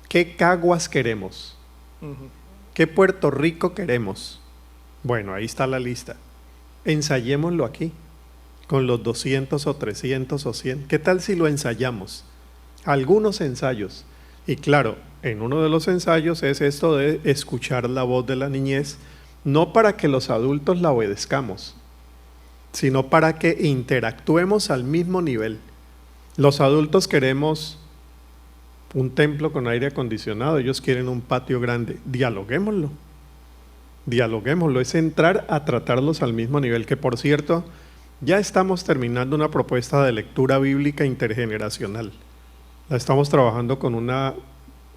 qué Caguas queremos, qué Puerto Rico queremos. Bueno, ahí está la lista. Ensayémoslo aquí, con los 200 o 300 o 100. ¿Qué tal si lo ensayamos? Algunos ensayos. Y claro, en uno de los ensayos es esto de escuchar la voz de la niñez, no para que los adultos la obedezcamos, sino para que interactuemos al mismo nivel. Los adultos queremos un templo con aire acondicionado, ellos quieren un patio grande. Dialoguémoslo, es entrar a tratarlos al mismo nivel, que por cierto, Ya estamos terminando una propuesta de lectura bíblica intergeneracional. La estamos trabajando con una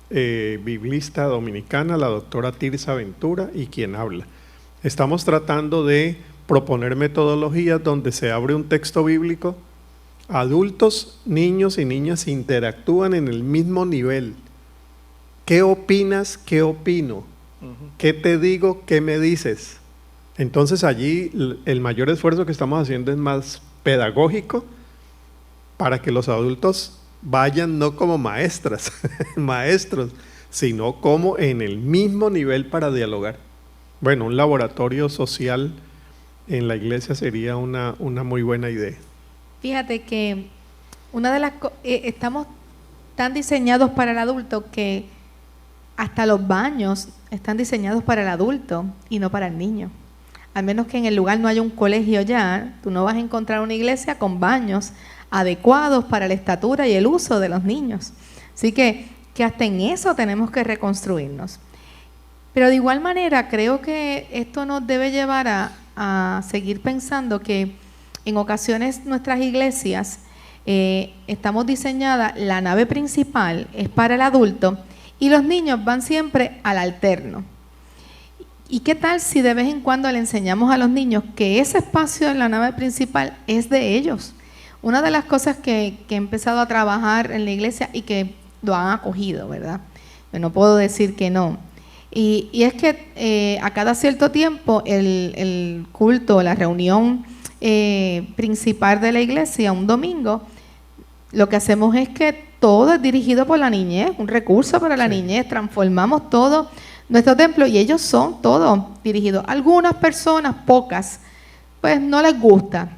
biblista dominicana, la doctora Tirsa Ventura, y quien habla. Estamos tratando de proponer metodologías donde se abre un texto bíblico, adultos, niños y niñas interactúan en el mismo nivel. ¿Qué opinas? ¿Qué opino? ¿Qué te digo? ¿Qué me dices? Entonces allí el mayor esfuerzo que estamos haciendo es más pedagógico para que los adultos vayan no como maestras, maestros, sino como en el mismo nivel para dialogar. Bueno, un laboratorio social en la iglesia sería una muy buena idea. Fíjate que una de las estamos tan diseñados para el adulto que hasta los baños están diseñados para el adulto y no para el niño. Al menos que en el lugar no haya un colegio ya, tú no vas a encontrar una iglesia con baños adecuados para la estatura y el uso de los niños. Así que hasta en eso tenemos que reconstruirnos. Pero de igual manera creo que esto nos debe llevar a seguir pensando que en ocasiones nuestras iglesias estamos diseñadas, la nave principal es para el adulto y los niños van siempre al alterno. ¿Y qué tal si de vez en cuando le enseñamos a los niños que ese espacio en la nave principal es de ellos? Una de las cosas que he empezado a trabajar en la iglesia y que lo han acogido, ¿verdad? Yo no puedo decir que no. Y es que a cada cierto tiempo el culto, la reunión principal de la iglesia, un domingo, lo que hacemos es que todo es dirigido por la niñez, un recurso para la niñez, transformamos todo nuestro templo y ellos son todos dirigidos. Algunas personas, pocas, pues no les gusta,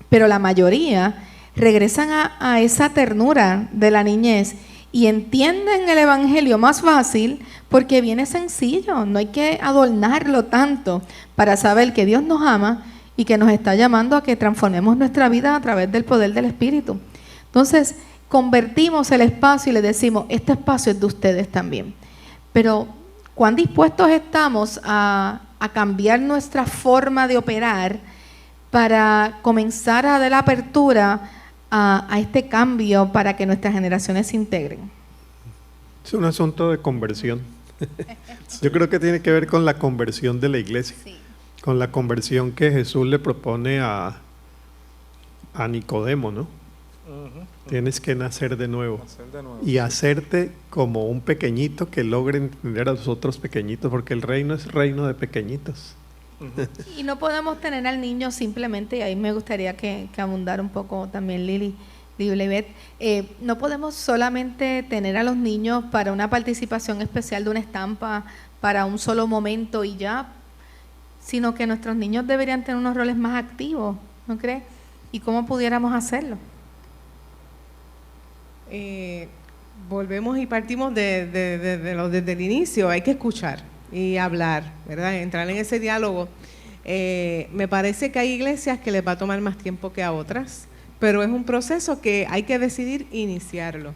pero la mayoría regresan a esa ternura de la niñez y entienden el evangelio más fácil porque viene sencillo, no hay que adornarlo tanto para saber que Dios nos ama y que nos está llamando a que transformemos nuestra vida a través del poder del Espíritu. Entonces, convertimos el espacio y le decimos, este espacio es de ustedes también. Pero, ¿cuán dispuestos estamos a cambiar nuestra forma de operar para comenzar a dar la apertura a este cambio para que nuestras generaciones se integren? Es un asunto de conversión. Yo creo que tiene que ver con la conversión de la iglesia, sí, con la conversión que Jesús le propone a Nicodemo, ¿no? Tienes que nacer de nuevo y hacerte como un pequeñito que logre entender a los otros pequeñitos, porque el reino es reino de pequeñitos. Y no podemos tener al niño simplemente, y ahí me gustaría que abundara un poco también Lili Beth, no podemos solamente tener a los niños para una participación especial de una estampa, para un solo momento y ya, sino que nuestros niños deberían tener unos roles más activos, ¿no crees? ¿Y cómo pudiéramos hacerlo? Volvemos y partimos desde el inicio. Hay que escuchar y hablar, ¿verdad? Entrar en ese diálogo. Me parece que hay iglesias que les va a tomar más tiempo que a otras, pero es un proceso que hay que decidir iniciarlo,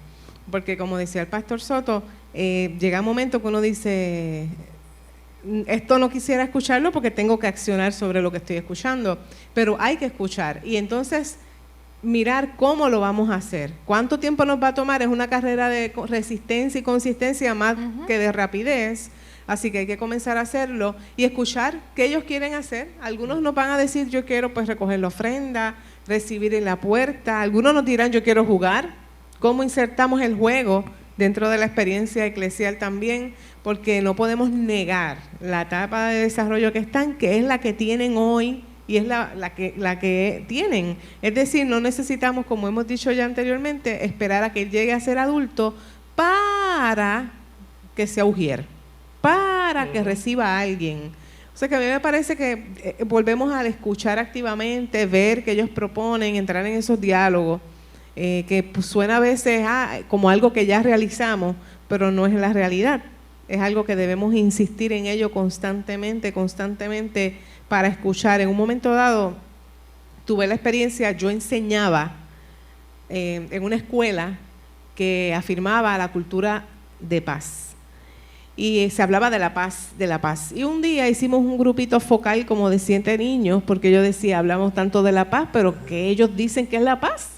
porque como decía el pastor Soto, llega un momento que uno dice, esto no quisiera escucharlo porque tengo que accionar sobre lo que estoy escuchando, pero hay que escuchar y entonces mirar cómo lo vamos a hacer, cuánto tiempo nos va a tomar. Es una carrera de resistencia y consistencia más que de rapidez, así que hay que comenzar a hacerlo y escuchar qué ellos quieren hacer. Algunos nos van a decir, yo quiero pues recoger la ofrenda, recibir en la puerta. Algunos nos dirán, yo quiero jugar. ¿Cómo insertamos el juego dentro de la experiencia eclesial también? Porque no podemos negar la etapa de desarrollo que están, que es la que tienen hoy y es la que tienen. Es decir, no necesitamos, como hemos dicho ya anteriormente, esperar a que él llegue a ser adulto para que sea ujier, para que reciba a alguien. O sea que a mí me parece que volvemos a escuchar activamente, ver que ellos proponen, entrar en esos diálogos, que pues, suena a veces como algo que ya realizamos, pero no es la realidad. Es algo que debemos insistir en ello constantemente para escuchar. En un momento dado tuve la experiencia, yo enseñaba en una escuela que afirmaba la cultura de paz. y se hablaba de la paz, de la paz. Y un día hicimos un grupito focal como de 7 niños, porque yo decía, hablamos tanto de la paz, pero ¿qué ellos dicen que es la paz?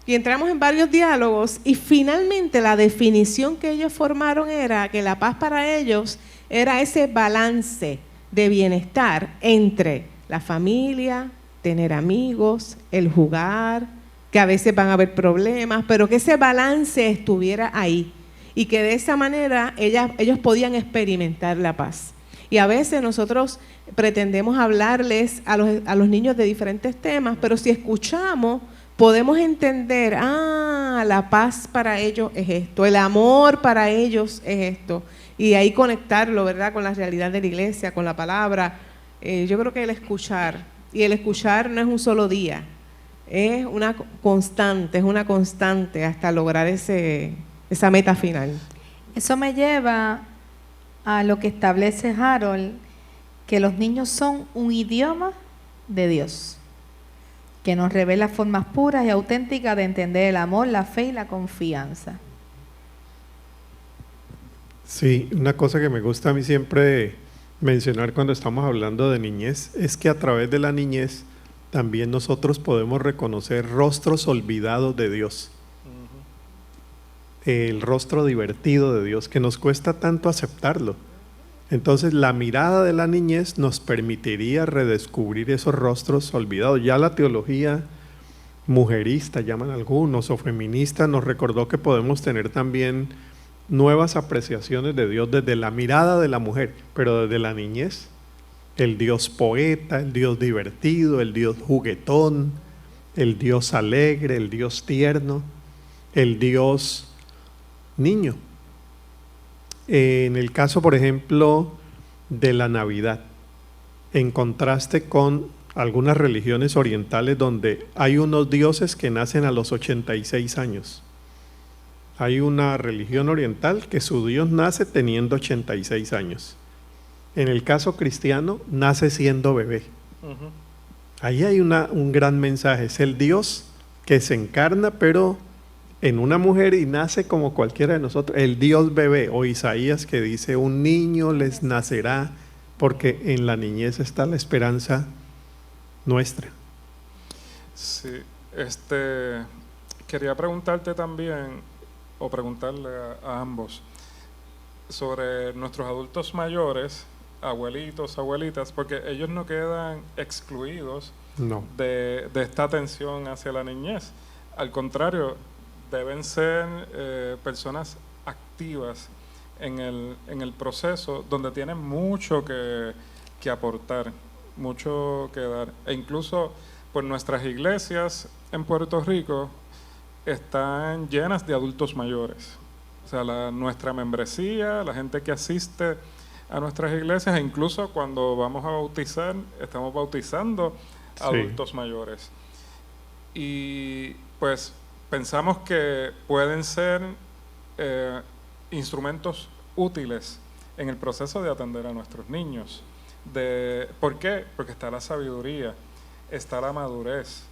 Y entramos en varios diálogos y finalmente la definición que ellos formaron era que la paz para ellos era ese balance de bienestar entre la familia, tener amigos, el jugar, que a veces van a haber problemas, pero que ese balance estuviera ahí y que de esa manera ellos podían experimentar la paz. Y a veces nosotros pretendemos hablarles a los niños de diferentes temas, pero si escuchamos, podemos entender, la paz para ellos es esto, el amor para ellos es esto, y ahí conectarlo, ¿verdad?, con la realidad de la iglesia, con la palabra. Yo creo que el escuchar, y el escuchar no es un solo día, es una constante hasta lograr esa meta final. Eso me lleva a lo que establece Harold, que los niños son un idioma de Dios, que nos revela formas puras y auténticas de entender el amor, la fe y la confianza. Sí, una cosa que me gusta a mí siempre mencionar cuando estamos hablando de niñez es que a través de la niñez también nosotros podemos reconocer rostros olvidados de Dios. El rostro divertido de Dios, que nos cuesta tanto aceptarlo. Entonces la mirada de la niñez nos permitiría redescubrir esos rostros olvidados. Ya la teología mujerista, llaman algunos, o feminista, nos recordó que podemos tener también nuevas apreciaciones de Dios desde la mirada de la mujer, pero desde la niñez. El Dios poeta, el Dios divertido, el Dios juguetón, el Dios alegre, el Dios tierno, el Dios niño. En el caso, por ejemplo, de la Navidad, en contraste con algunas religiones orientales donde hay unos dioses que nacen a los 86 años. Hay una religión oriental que su Dios nace teniendo 86 años. En el caso cristiano, nace siendo bebé. Ahí hay un gran mensaje. Es el Dios que se encarna, pero en una mujer y nace como cualquiera de nosotros. El Dios bebé, o Isaías que dice, un niño les nacerá, porque en la niñez está la esperanza nuestra. Sí, quería preguntarte también, o preguntarle a ambos, sobre nuestros adultos mayores, abuelitos, abuelitas, porque ellos no quedan excluidos de esta atención hacia la niñez. Al contrario, deben ser personas activas en el proceso, donde tienen mucho que aportar, mucho que dar. E incluso pues nuestras iglesias en Puerto Rico están llenas de adultos mayores. O sea, nuestra membresía, la gente que asiste a nuestras iglesias, e incluso cuando vamos a bautizar, estamos bautizando adultos mayores. Y pues pensamos que pueden ser instrumentos útiles en el proceso de atender a nuestros niños. ¿Por qué? Porque está la sabiduría, está la madurez.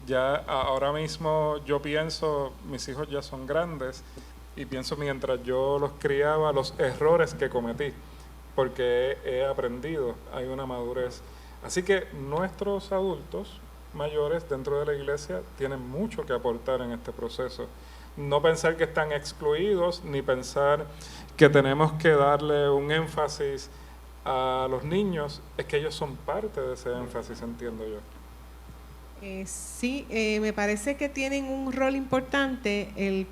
Ya ahora mismo yo pienso, mis hijos ya son grandes, y pienso mientras yo los criaba, los errores que cometí, porque he aprendido, hay una madurez. Así que nuestros adultos mayores dentro de la iglesia tienen mucho que aportar en este proceso. No pensar que están excluidos, ni pensar que tenemos que darle un énfasis a los niños, es que ellos son parte de ese énfasis, entiendo yo. Sí, me parece que tienen un rol importante,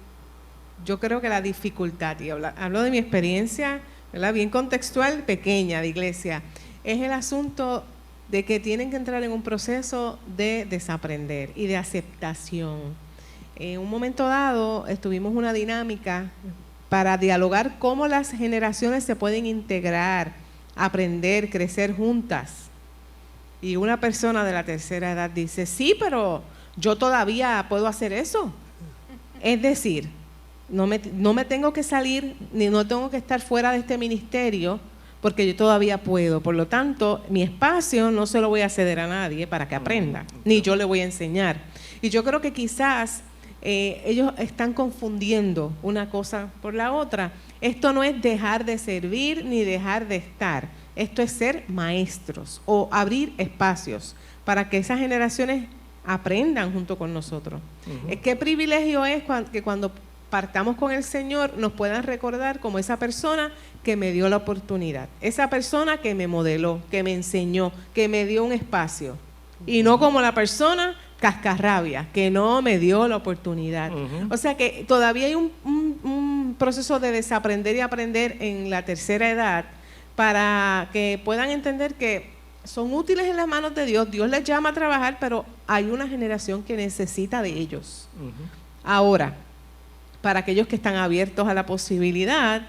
yo creo que la dificultad, y hablo de mi experiencia, ¿verdad?, bien contextual, pequeña, de iglesia, es el asunto de que tienen que entrar en un proceso de desaprender y de aceptación. En un momento dado tuvimos una dinámica para dialogar cómo las generaciones se pueden integrar, aprender, crecer juntas. Y una persona de la tercera edad dice, sí, pero yo todavía puedo hacer eso. Es decir, no me tengo que salir, ni no tengo que estar fuera de este ministerio, porque yo todavía puedo. Por lo tanto, mi espacio no se lo voy a ceder a nadie para que aprenda, ni yo le voy a enseñar. Y yo creo que quizás ellos están confundiendo una cosa por la otra. Esto no es dejar de servir ni dejar de estar. Esto es ser maestros o abrir espacios para que esas generaciones aprendan junto con nosotros. Qué privilegio es que cuando partamos con el Señor nos puedan recordar como esa persona que me dio la oportunidad, esa persona que me modeló, que me enseñó, que me dio un espacio, y no como la persona cascarrabia, que no me dio la oportunidad. O sea que todavía hay un proceso de desaprender y aprender en la tercera edad para que puedan entender que son útiles en las manos de Dios. Dios les llama a trabajar, pero hay una generación que necesita de ellos. Ahora, para aquellos que están abiertos a la posibilidad,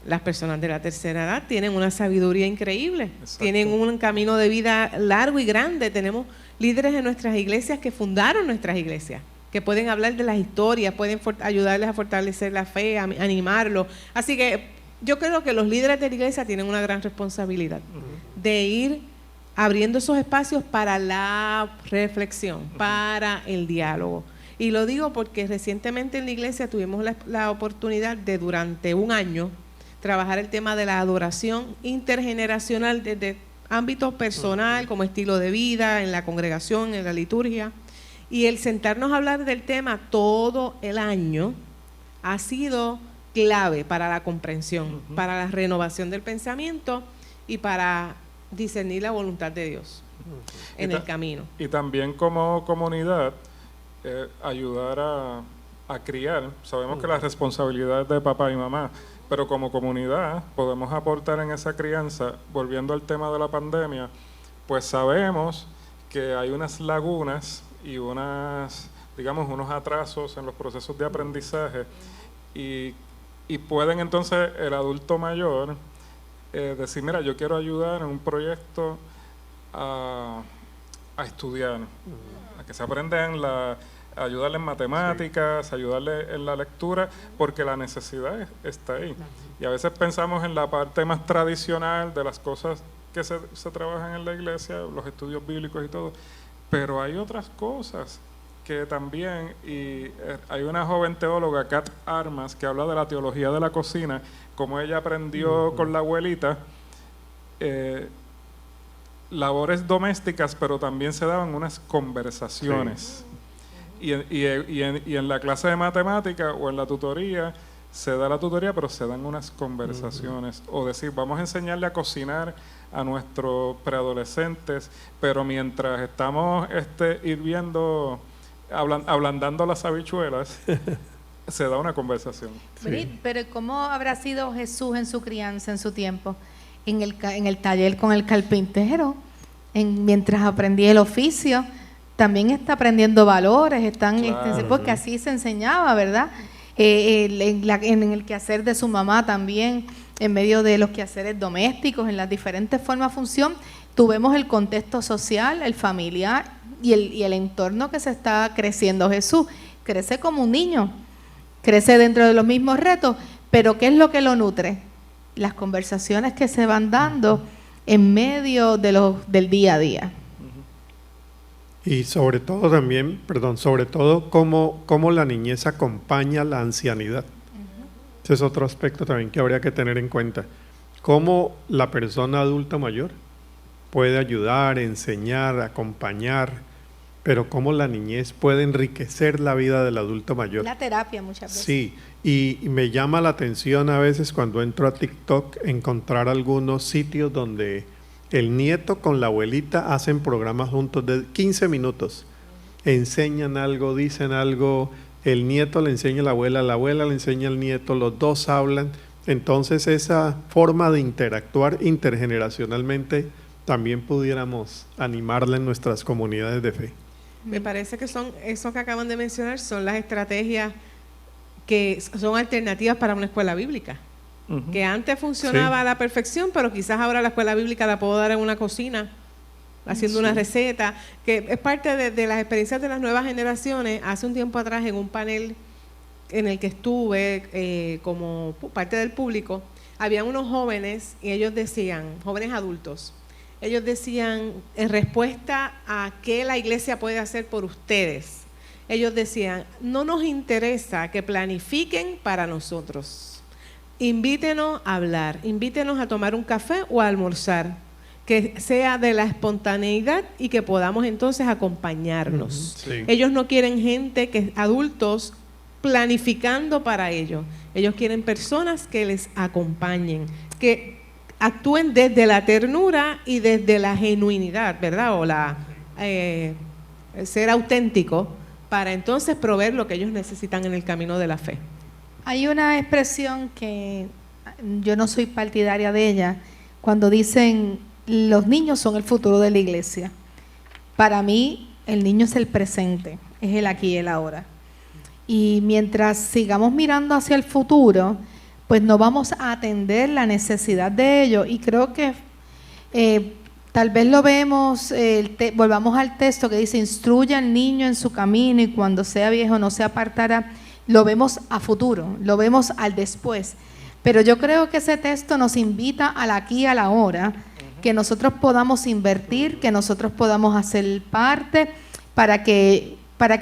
las personas de la tercera edad tienen una sabiduría increíble. Exacto. Tienen un camino de vida largo y grande. Tenemos líderes en nuestras iglesias que fundaron nuestras iglesias, que pueden hablar de las historias, pueden ayudarles a fortalecer la fe, a animarlos. Así que yo creo que los líderes de la iglesia tienen una gran responsabilidad de ir abriendo esos espacios para la reflexión, para el diálogo. Y lo digo porque recientemente en la iglesia tuvimos la oportunidad de durante un año trabajar el tema de la adoración intergeneracional desde ámbito personal, como estilo de vida, en la congregación, en la liturgia. Y el sentarnos a hablar del tema todo el año ha sido clave para la comprensión, para la renovación del pensamiento y para discernir la voluntad de Dios en el camino. Y también como comunidad, ayudar a criar. Sabemos que la responsabilidad es de papá y mamá, pero como comunidad podemos aportar en esa crianza. Volviendo al tema de la pandemia, pues sabemos que hay unas lagunas y unos atrasos en los procesos de aprendizaje y pueden entonces el adulto mayor decir, mira, yo quiero ayudar en un proyecto a estudiar, a que se aprendan ayudarle en matemáticas, ayudarle en la lectura, porque la necesidad está ahí. Y a veces pensamos en la parte más tradicional de las cosas que se trabajan en la iglesia, los estudios bíblicos y todo, pero hay otras cosas que también, y hay una joven teóloga, Kat Armas, que habla de la teología de la cocina, cómo ella aprendió con la abuelita labores domésticas, pero también se daban unas conversaciones. Y en la clase de matemática o en la tutoría, se da la tutoría, pero se dan unas conversaciones. O decir, vamos a enseñarle a cocinar a nuestros preadolescentes, pero mientras estamos hirviendo, ablandando las habichuelas, se da una conversación. Sí. Pero ¿cómo habrá sido Jesús en su crianza, en su tiempo? En el taller con el carpintero, mientras aprendía el oficio, también está aprendiendo valores, porque así se enseñaba, ¿verdad? En el quehacer de su mamá también, en medio de los quehaceres domésticos, en las diferentes formas de función, tuvimos el contexto social, el familiar y el entorno que se está creciendo. Jesús crece como un niño, crece dentro de los mismos retos, pero ¿qué es lo que lo nutre? Las conversaciones que se van dando en medio del día a día. Y sobre todo también, cómo la niñez acompaña la ancianidad. Ese es otro aspecto también que habría que tener en cuenta. Cómo la persona adulta mayor puede ayudar, enseñar, acompañar, pero cómo la niñez puede enriquecer la vida del adulto mayor. La terapia muchas veces. Sí, y me llama la atención a veces cuando entro a TikTok encontrar algunos sitios donde el nieto con la abuelita hacen programas juntos de 15 minutos. Enseñan algo, dicen algo, el nieto le enseña a la abuela le enseña al nieto, los dos hablan. Entonces esa forma de interactuar intergeneracionalmente también pudiéramos animarla en nuestras comunidades de fe. Me parece que eso que acaban de mencionar son las estrategias que son alternativas para una escuela bíblica. Que antes funcionaba a la perfección, pero quizás ahora la escuela bíblica la puedo dar en una cocina, haciendo una receta, que es parte de las experiencias de las nuevas generaciones. Hace un tiempo atrás en un panel en el que estuve como parte del público, habían unos jóvenes y ellos decían, jóvenes adultos, ellos decían en respuesta a qué la iglesia puede hacer por ustedes. ellos decían, no nos interesa que planifiquen para nosotros. Invítenos a hablar, invítenos a tomar un café o a almorzar, que sea de la espontaneidad y que podamos entonces acompañarnos. Sí. Ellos no quieren gente, adultos, planificando para ellos. Ellos quieren personas que les acompañen, que actúen desde la ternura y desde la genuinidad, ¿verdad? O ser auténtico para entonces proveer lo que ellos necesitan en el camino de la fe. Hay una expresión que yo no soy partidaria de ella, cuando dicen los niños son el futuro de la iglesia. Para mí, el niño es el presente, es el aquí y el ahora. Y mientras sigamos mirando hacia el futuro, pues no vamos a atender la necesidad de ellos. Y creo que tal vez lo vemos, volvamos al texto que dice, instruye al niño en su camino y cuando sea viejo no se apartará. Lo vemos a futuro, lo vemos al después. Pero yo creo que ese texto nos invita al aquí y a la ahora, que nosotros podamos invertir, que nosotros podamos hacer parte para que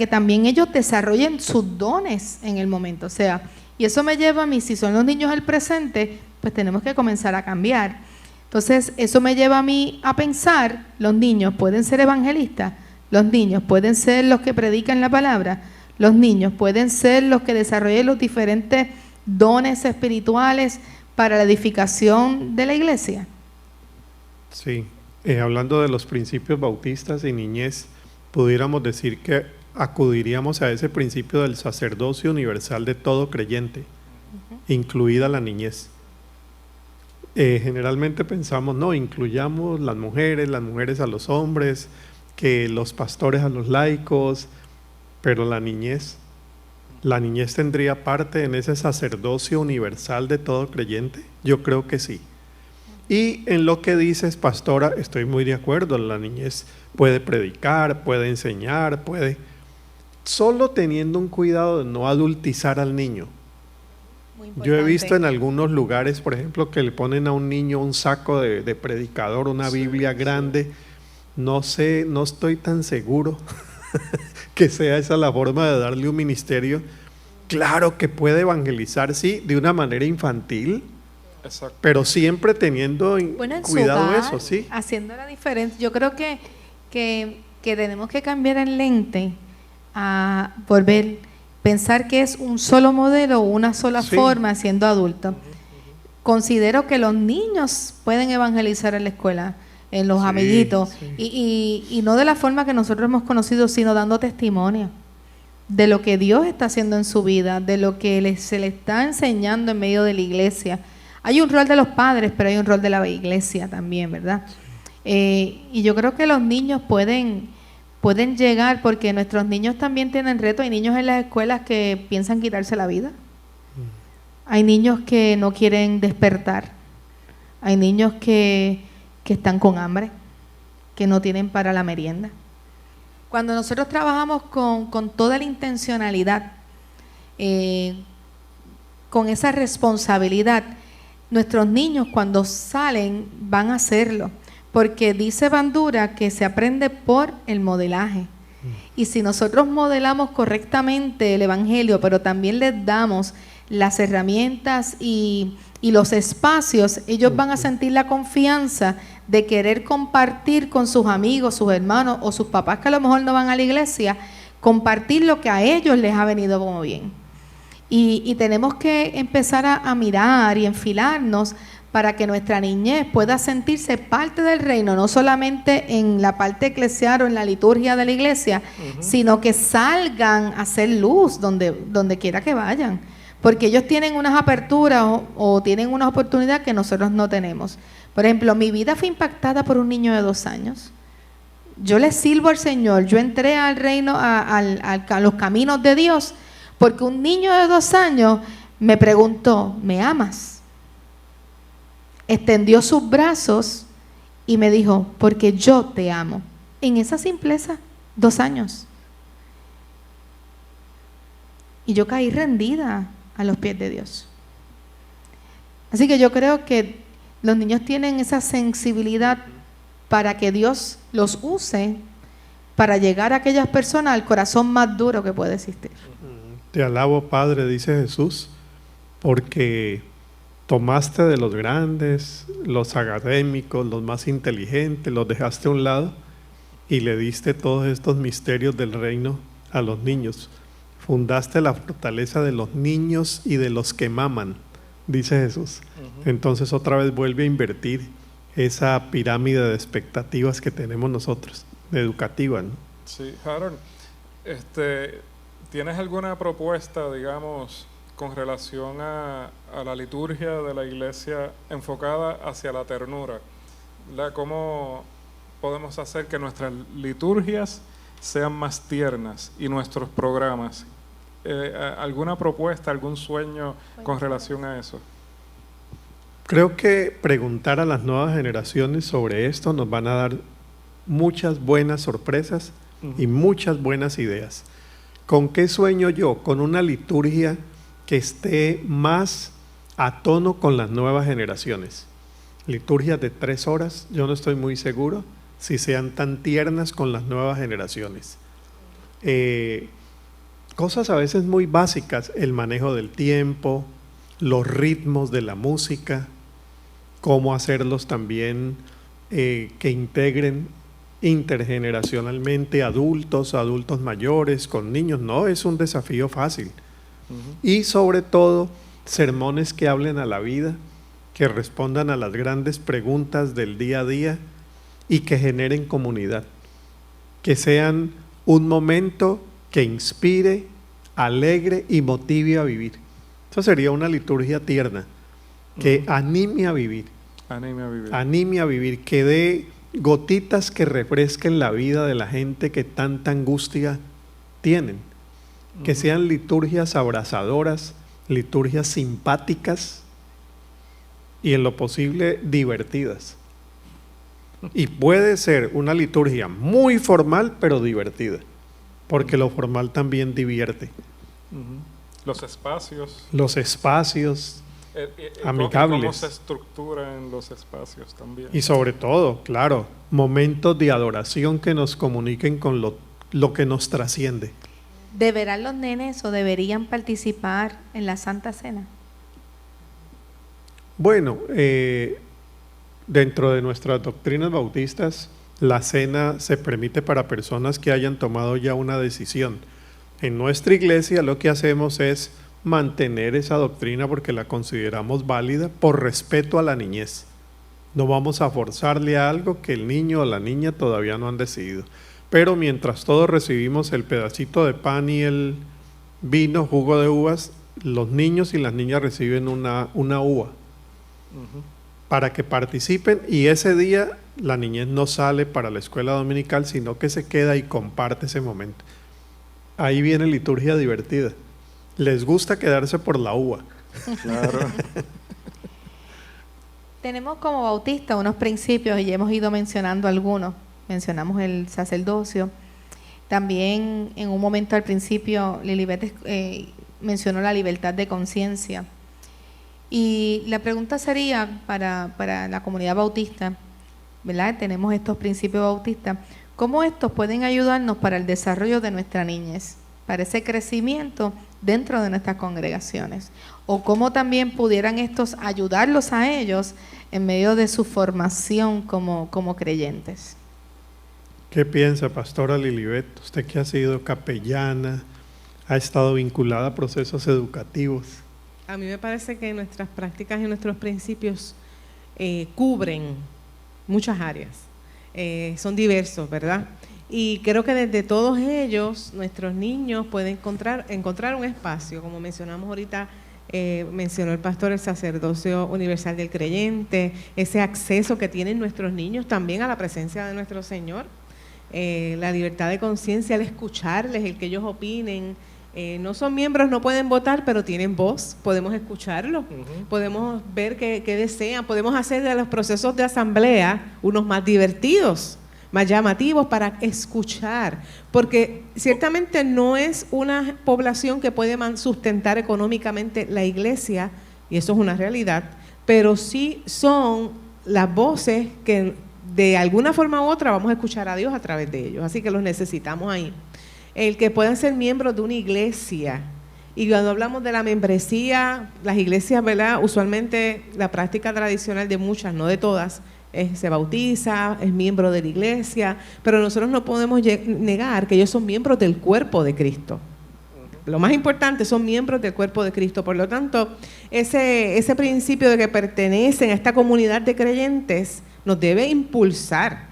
también ellos desarrollen sus dones en el momento. O sea, y eso me lleva a mí, si son los niños el presente, pues tenemos que comenzar a cambiar. Entonces, eso me lleva a mí a pensar, los niños pueden ser evangelistas, los niños pueden ser los que predican la palabra, los niños pueden ser los que desarrollen los diferentes dones espirituales para la edificación de la iglesia. Sí, hablando de los principios bautistas y niñez, pudiéramos decir que acudiríamos a ese principio del sacerdocio universal de todo creyente, incluida la niñez. Generalmente pensamos, no, incluyamos las mujeres a los hombres, que los pastores a los laicos, pero la niñez tendría parte en ese sacerdocio universal de todo creyente. Yo creo que sí. Y en lo que dices, pastora, estoy muy de acuerdo. La niñez puede predicar, puede enseñar, solo teniendo un cuidado de no adultizar al niño. Yo he visto en algunos lugares, por ejemplo, que le ponen a un niño un saco de predicador, una Biblia grande. No sé, no estoy tan seguro que sea esa la forma de darle un ministerio. Claro que puede evangelizar, sí, de una manera infantil. Exacto. Pero siempre teniendo cuidado hogar, eso, sí. Haciendo la diferencia. Yo creo que tenemos que cambiar el lente a pensar que es un solo modelo o una sola forma siendo adulto. Considero que los niños pueden evangelizar en la escuela, en los amiguitos, y no de la forma que nosotros hemos conocido, sino dando testimonio de lo que Dios está haciendo en su vida, de lo que se le está enseñando en medio de la iglesia. Hay un rol de los padres, pero hay un rol de la iglesia también, ¿verdad? Y yo creo que los niños pueden llegar, porque nuestros niños también tienen retos. Hay niños en las escuelas que piensan quitarse la vida. Hay niños que no quieren despertar. Hay niños que están con hambre, que no tienen para la merienda. Cuando nosotros trabajamos con toda la intencionalidad, con esa responsabilidad, nuestros niños cuando salen van a hacerlo, porque dice Bandura que se aprende por el modelaje. Y si nosotros modelamos correctamente el Evangelio, pero también les damos las herramientas y los espacios, ellos van a sentir la confianza de querer compartir con sus amigos, sus hermanos o sus papás que a lo mejor no van a la iglesia, compartir lo que a ellos les ha venido como bien. Y tenemos que empezar a mirar y enfilarnos para que nuestra niñez pueda sentirse parte del reino, no solamente en la parte eclesial o en la liturgia de la iglesia, sino que salgan a hacer luz donde quiera que vayan, porque ellos tienen unas aperturas o tienen unas oportunidades que nosotros no tenemos. Por ejemplo, mi vida fue impactada por un niño de 2 años. Yo le sirvo al Señor, yo entré al reino, a los caminos de Dios, porque un niño de 2 años me preguntó, ¿me amas? Extendió sus brazos y me dijo, porque yo te amo. En esa simpleza, 2 años. Y yo caí rendida a los pies de Dios. Así que yo creo que los niños tienen esa sensibilidad para que Dios los use para llegar a aquellas personas al corazón más duro que puede existir. Te alabo, Padre, dice Jesús, porque tomaste de los grandes, los académicos, los más inteligentes, los dejaste a un lado y le diste todos estos misterios del reino a los niños. Fundaste la fortaleza de los niños y de los que maman, dice Jesús. Entonces otra vez vuelve a invertir esa pirámide de expectativas que tenemos nosotros, educativa, ¿no? Sí, Harold, ¿tienes alguna propuesta, digamos, con relación a la liturgia de la iglesia enfocada hacia la ternura? ¿Cómo podemos hacer que nuestras liturgias sean más tiernas y nuestros programas? ¿Alguna propuesta, algún sueño con relación a eso? Creo que preguntar a las nuevas generaciones sobre esto nos van a dar muchas buenas sorpresas y muchas buenas ideas. ¿Con qué sueño yo? Con una liturgia que esté más a tono con las nuevas generaciones. Liturgias de 3 horas, yo no estoy muy seguro si sean tan tiernas con las nuevas generaciones. Cosas a veces muy básicas, el manejo del tiempo, los ritmos de la música, cómo hacerlos también que integren intergeneracionalmente adultos mayores con niños. No es un desafío fácil. Y sobre todo, sermones que hablen a la vida, que respondan a las grandes preguntas del día a día y que generen comunidad, que sean un momento que inspire, alegre y motive a vivir. Eso sería una liturgia tierna, que anime a vivir. Anime a vivir, que dé gotitas que refresquen la vida de la gente que tanta angustia tienen. Que sean liturgias abrazadoras, liturgias simpáticas y en lo posible divertidas. Y puede ser una liturgia muy formal pero divertida, porque lo formal también divierte. Los espacios. Los espacios amigables. Cómo se estructuran los espacios también. Y sobre todo, claro, momentos de adoración que nos comuniquen con lo que nos trasciende. ¿Deberán los nenes o deberían participar en la Santa Cena? Bueno, dentro de nuestras doctrinas bautistas, la cena se permite para personas que hayan tomado ya una decisión. En nuestra iglesia lo que hacemos es mantener esa doctrina porque la consideramos válida por respeto a la niñez. No vamos a forzarle a algo que el niño o la niña todavía no han decidido. Pero mientras todos recibimos el pedacito de pan y el vino, jugo de uvas, los niños y las niñas reciben una uva para que participen, y ese día la niñez no sale para la escuela dominical, sino que se queda y comparte ese momento. Ahí viene liturgia divertida. Les gusta quedarse por la uva. Claro. Tenemos como bautistas unos principios y hemos ido mencionando algunos. Mencionamos el sacerdocio. También en un momento al principio Lilibet mencionó la libertad de conciencia. Y la pregunta sería para la comunidad bautista, ¿verdad? Tenemos estos principios bautistas. ¿Cómo estos pueden ayudarnos para el desarrollo de nuestra niñez, para ese crecimiento dentro de nuestras congregaciones? O cómo también pudieran estos ayudarlos a ellos en medio de su formación como creyentes. ¿Qué piensa, pastora Lilibet? Usted que ha sido capellana, ha estado vinculada a procesos educativos. A mí me parece que nuestras prácticas y nuestros principios cubren muchas áreas. Son diversos, ¿verdad? Y creo que desde todos ellos, nuestros niños pueden encontrar un espacio, como mencionamos ahorita, mencionó el pastor, el sacerdocio universal del creyente, ese acceso que tienen nuestros niños también a la presencia de nuestro Señor, la libertad de conciencia, el escucharles, el que ellos opinen. No son miembros, no pueden votar, pero tienen voz, podemos escucharlos, podemos ver qué desean, podemos hacer de los procesos de asamblea unos más divertidos, más llamativos para escuchar, porque ciertamente no es una población que puede sustentar económicamente la iglesia, y eso es una realidad, pero sí son las voces que de alguna forma u otra vamos a escuchar a Dios a través de ellos, así que los necesitamos ahí. El que puedan ser miembros de una iglesia, y cuando hablamos de la membresía, las iglesias, ¿verdad? Usualmente la práctica tradicional de muchas, no de todas, se bautiza, es miembro de la iglesia, pero nosotros no podemos negar que ellos son miembros del cuerpo de Cristo. Lo más importante, son miembros del cuerpo de Cristo. Por lo tanto, ese principio de que pertenecen a esta comunidad de creyentes nos debe impulsar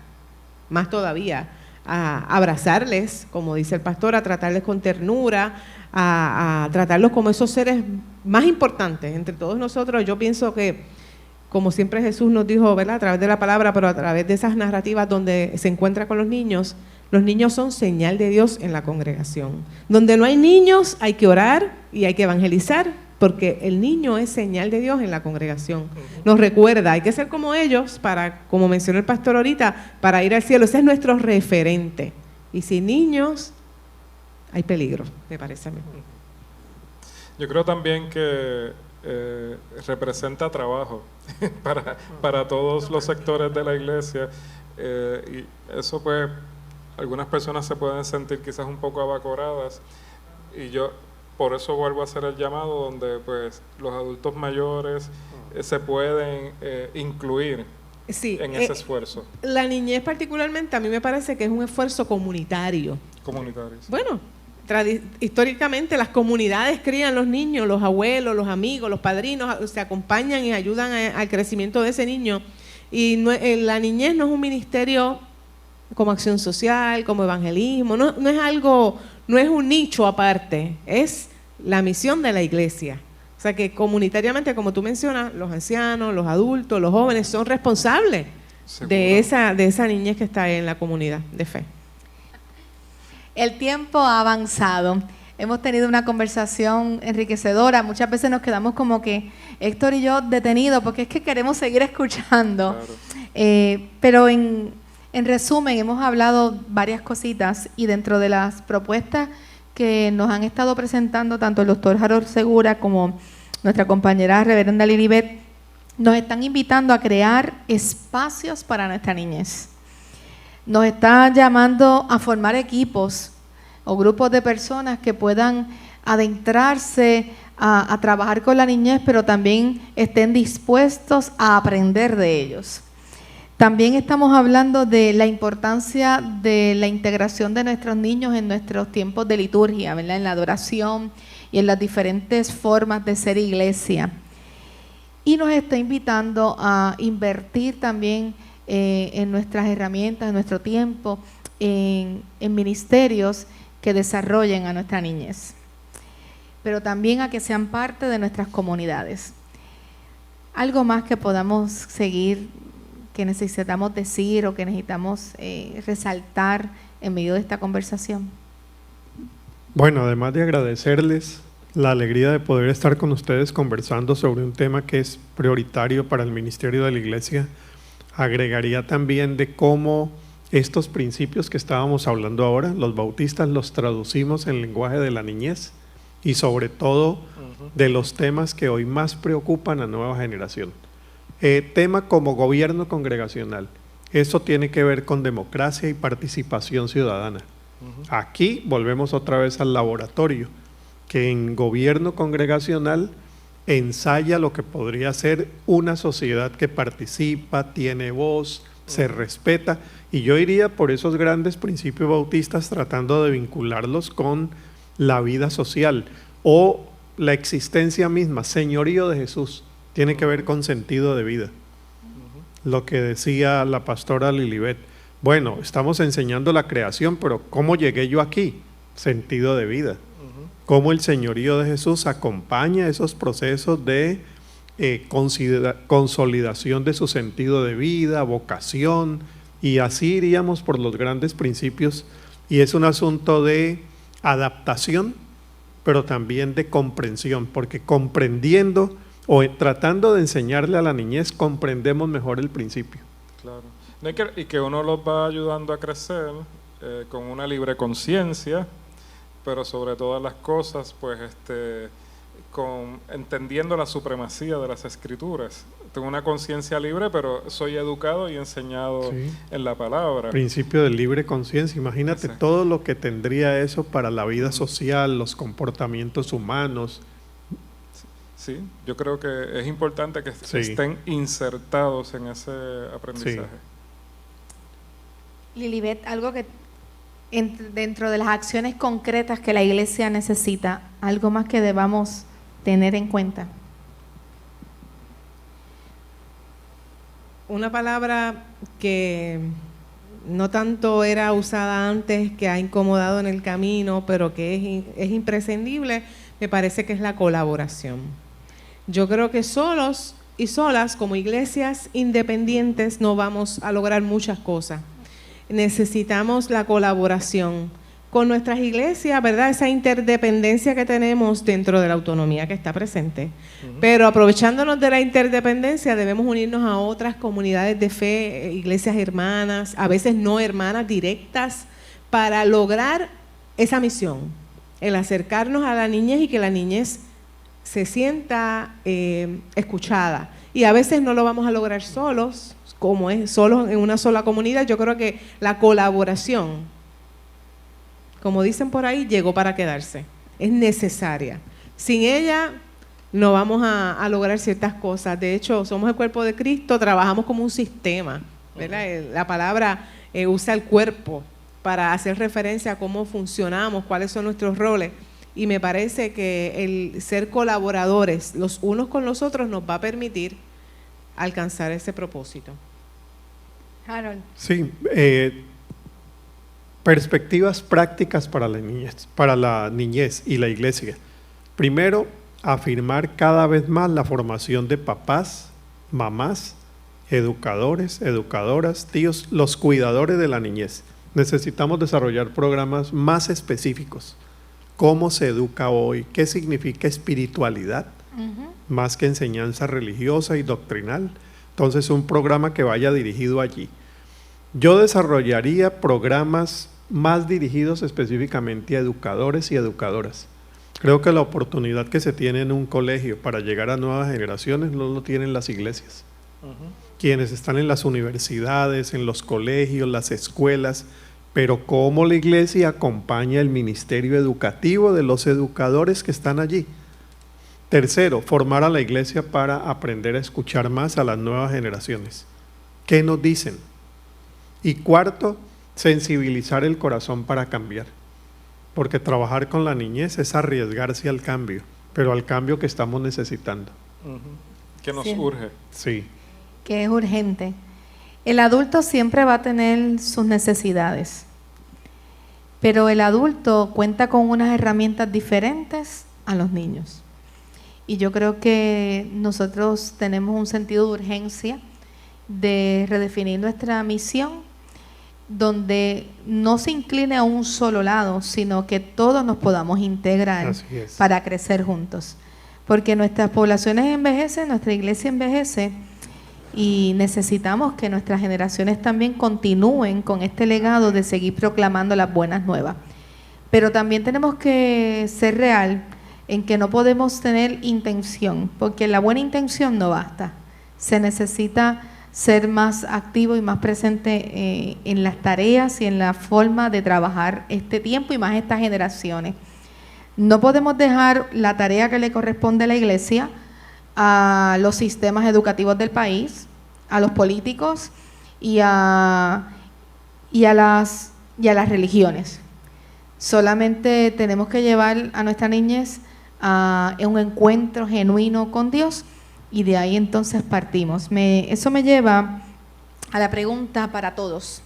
más todavía a abrazarles, como dice el pastor, a tratarles con ternura, a tratarlos como esos seres más importantes entre todos nosotros. Yo pienso que, como siempre Jesús nos dijo, ¿verdad?, a través de la palabra, pero a través de esas narrativas donde se encuentra con los niños son señal de Dios en la congregación. Donde no hay niños, hay que orar y hay que evangelizar, porque el niño es señal de Dios en la congregación. Nos recuerda, hay que ser como ellos para, como mencionó el pastor ahorita, para ir al cielo. Ese es nuestro referente. Y sin niños, hay peligro, me parece a mí. Yo creo también que representa trabajo para todos los sectores de la iglesia, y eso pues algunas personas se pueden sentir quizás un poco abacoradas, y yo por eso vuelvo a hacer el llamado donde pues los adultos mayores se pueden incluir en ese esfuerzo. La niñez particularmente a mí me parece que es un esfuerzo comunitario. Bueno, históricamente las comunidades crían los niños, los abuelos, los amigos, los padrinos, se acompañan y ayudan al crecimiento de ese niño. Y la niñez no es un ministerio como acción social, como evangelismo, no es algo, no es un nicho aparte, es la misión de la iglesia. O sea que comunitariamente, como tú mencionas, los ancianos, los adultos, los jóvenes son responsables de esa niñez que está en la comunidad de fe. El tiempo ha avanzado. Hemos tenido una conversación enriquecedora. Muchas veces nos quedamos como que Héctor y yo detenidos porque es que queremos seguir escuchando. Claro. Pero en resumen, hemos hablado varias cositas, y dentro de las propuestas que nos han estado presentando tanto el doctor Harold Segura como nuestra compañera reverenda Lilibet, nos están invitando a crear espacios para nuestra niñez. Nos está llamando a formar equipos o grupos de personas que puedan adentrarse a trabajar con la niñez, pero también estén dispuestos a aprender de ellos. También estamos hablando de la importancia de la integración de nuestros niños en nuestros tiempos de liturgia, ¿verdad?, en la adoración y en las diferentes formas de ser iglesia. Y nos está invitando a invertir también en nuestras herramientas, en nuestro tiempo, en ministerios que desarrollen a nuestra niñez, pero también a que sean parte de nuestras comunidades. Algo más que podamos seguir, que necesitamos decir o que necesitamos resaltar en medio de esta conversación. Bueno, además de agradecerles la alegría de poder estar con ustedes conversando sobre un tema que es prioritario para el ministerio de la iglesia, agregaría también de cómo estos principios que estábamos hablando ahora, los bautistas los traducimos en lenguaje de la niñez y sobre todo de los temas que hoy más preocupan a nueva generación. Tema como gobierno congregacional, eso tiene que ver con democracia y participación ciudadana. Aquí volvemos otra vez al laboratorio, que en gobierno congregacional ensaya lo que podría ser una sociedad que participa, tiene voz, se respeta, y yo iría por esos grandes principios bautistas tratando de vincularlos con la vida social o la existencia misma. Señorío de Jesús tiene que ver con sentido de vida. Lo que decía la pastora Lilibet, bueno, estamos enseñando la creación, pero ¿cómo llegué yo aquí? Sentido de vida. Cómo el señorío de Jesús acompaña esos procesos de consolidación de su sentido de vida, vocación, y así iríamos por los grandes principios, y es un asunto de adaptación, pero también de comprensión, porque comprendiendo o tratando de enseñarle a la niñez, comprendemos mejor el principio. Claro. Y que uno los va ayudando a crecer con una libre conciencia, pero sobre todas las cosas, pues entendiendo la supremacía de las Escrituras. Tengo una conciencia libre, pero soy educado y enseñado en la palabra. Principio de libre conciencia. Imagínate todo lo que tendría eso para la vida social, los comportamientos humanos. Sí, yo creo que es importante que estén insertados en ese aprendizaje. Lilibet, algo que dentro de las acciones concretas que la iglesia necesita, algo más que debamos tener en cuenta. Una palabra que no tanto era usada antes, que ha incomodado en el camino, pero que es imprescindible, me parece que es la colaboración. Yo creo que solos y solas, como iglesias independientes, no vamos a lograr muchas cosas. Necesitamos la colaboración con nuestras iglesias, ¿verdad? Esa interdependencia que tenemos dentro de la autonomía que está presente. Pero aprovechándonos de la interdependencia, debemos unirnos a otras comunidades de fe, iglesias hermanas, a veces no hermanas directas, para lograr esa misión, el acercarnos a la niñez y que la niñez se sienta escuchada. Y a veces no lo vamos a lograr solos, como es solo en una sola comunidad. Yo creo que la colaboración, como dicen por ahí, llegó para quedarse. Es necesaria. Sin ella no vamos a lograr ciertas cosas. De hecho, somos el cuerpo de Cristo, trabajamos como un sistema, ¿verdad? La palabra usa el cuerpo para hacer referencia a cómo funcionamos, cuáles son nuestros roles. Y me parece que el ser colaboradores los unos con los otros nos va a permitir alcanzar ese propósito. Harold. Sí, perspectivas prácticas para la niñez y la iglesia. Primero, afirmar cada vez más la formación de papás, mamás, educadores, educadoras, tíos, los cuidadores de la niñez. Necesitamos desarrollar programas más específicos. ¿Cómo se educa hoy? ¿Qué significa espiritualidad? Más que enseñanza religiosa y doctrinal. Entonces, un programa que vaya dirigido allí. Yo desarrollaría programas más dirigidos específicamente a educadores y educadoras. Creo que la oportunidad que se tiene en un colegio para llegar a nuevas generaciones no lo tienen las iglesias. Quienes están en las universidades, en los colegios, las escuelas, pero cómo la iglesia acompaña el ministerio educativo de los educadores que están allí. Tercero, formar a la iglesia para aprender a escuchar más a las nuevas generaciones. ¿Qué nos dicen? Y cuarto, sensibilizar el corazón para cambiar. Porque trabajar con la niñez es arriesgarse al cambio, pero al cambio que estamos necesitando. Que nos urge. Sí. Que es urgente. El adulto siempre va a tener sus necesidades, pero el adulto cuenta con unas herramientas diferentes a los niños. Y yo creo que nosotros tenemos un sentido de urgencia de redefinir nuestra misión, donde no se incline a un solo lado, sino que todos nos podamos integrar para crecer juntos. Porque nuestras poblaciones envejecen, nuestra iglesia envejece, y necesitamos que nuestras generaciones también continúen con este legado de seguir proclamando las buenas nuevas. Pero también tenemos que ser real en que no podemos tener intención, porque la buena intención no basta. Se necesita ser más activo y más presente en las tareas y en la forma de trabajar este tiempo y más estas generaciones. No podemos dejar la tarea que le corresponde a la iglesia a los sistemas educativos del país, a los políticos y a las religiones. Solamente tenemos que llevar a nuestra niñez a un encuentro genuino con Dios, y de ahí entonces partimos. Eso me lleva a la pregunta para todos.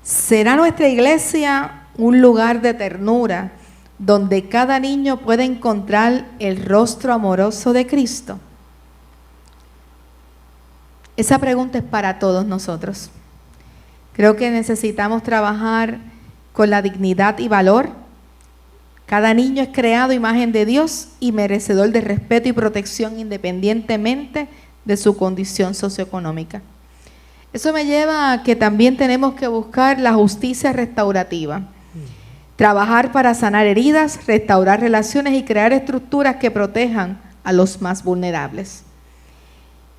¿Será nuestra iglesia un lugar de ternura donde cada niño pueda encontrar el rostro amoroso de Cristo? Esa pregunta es para todos nosotros. Creo que necesitamos trabajar con la dignidad y valor. Cada niño es creado a imagen de Dios y merecedor de respeto y protección independientemente de su condición socioeconómica. Eso me lleva a que también tenemos que buscar la justicia restaurativa. Trabajar para sanar heridas, restaurar relaciones y crear estructuras que protejan a los más vulnerables.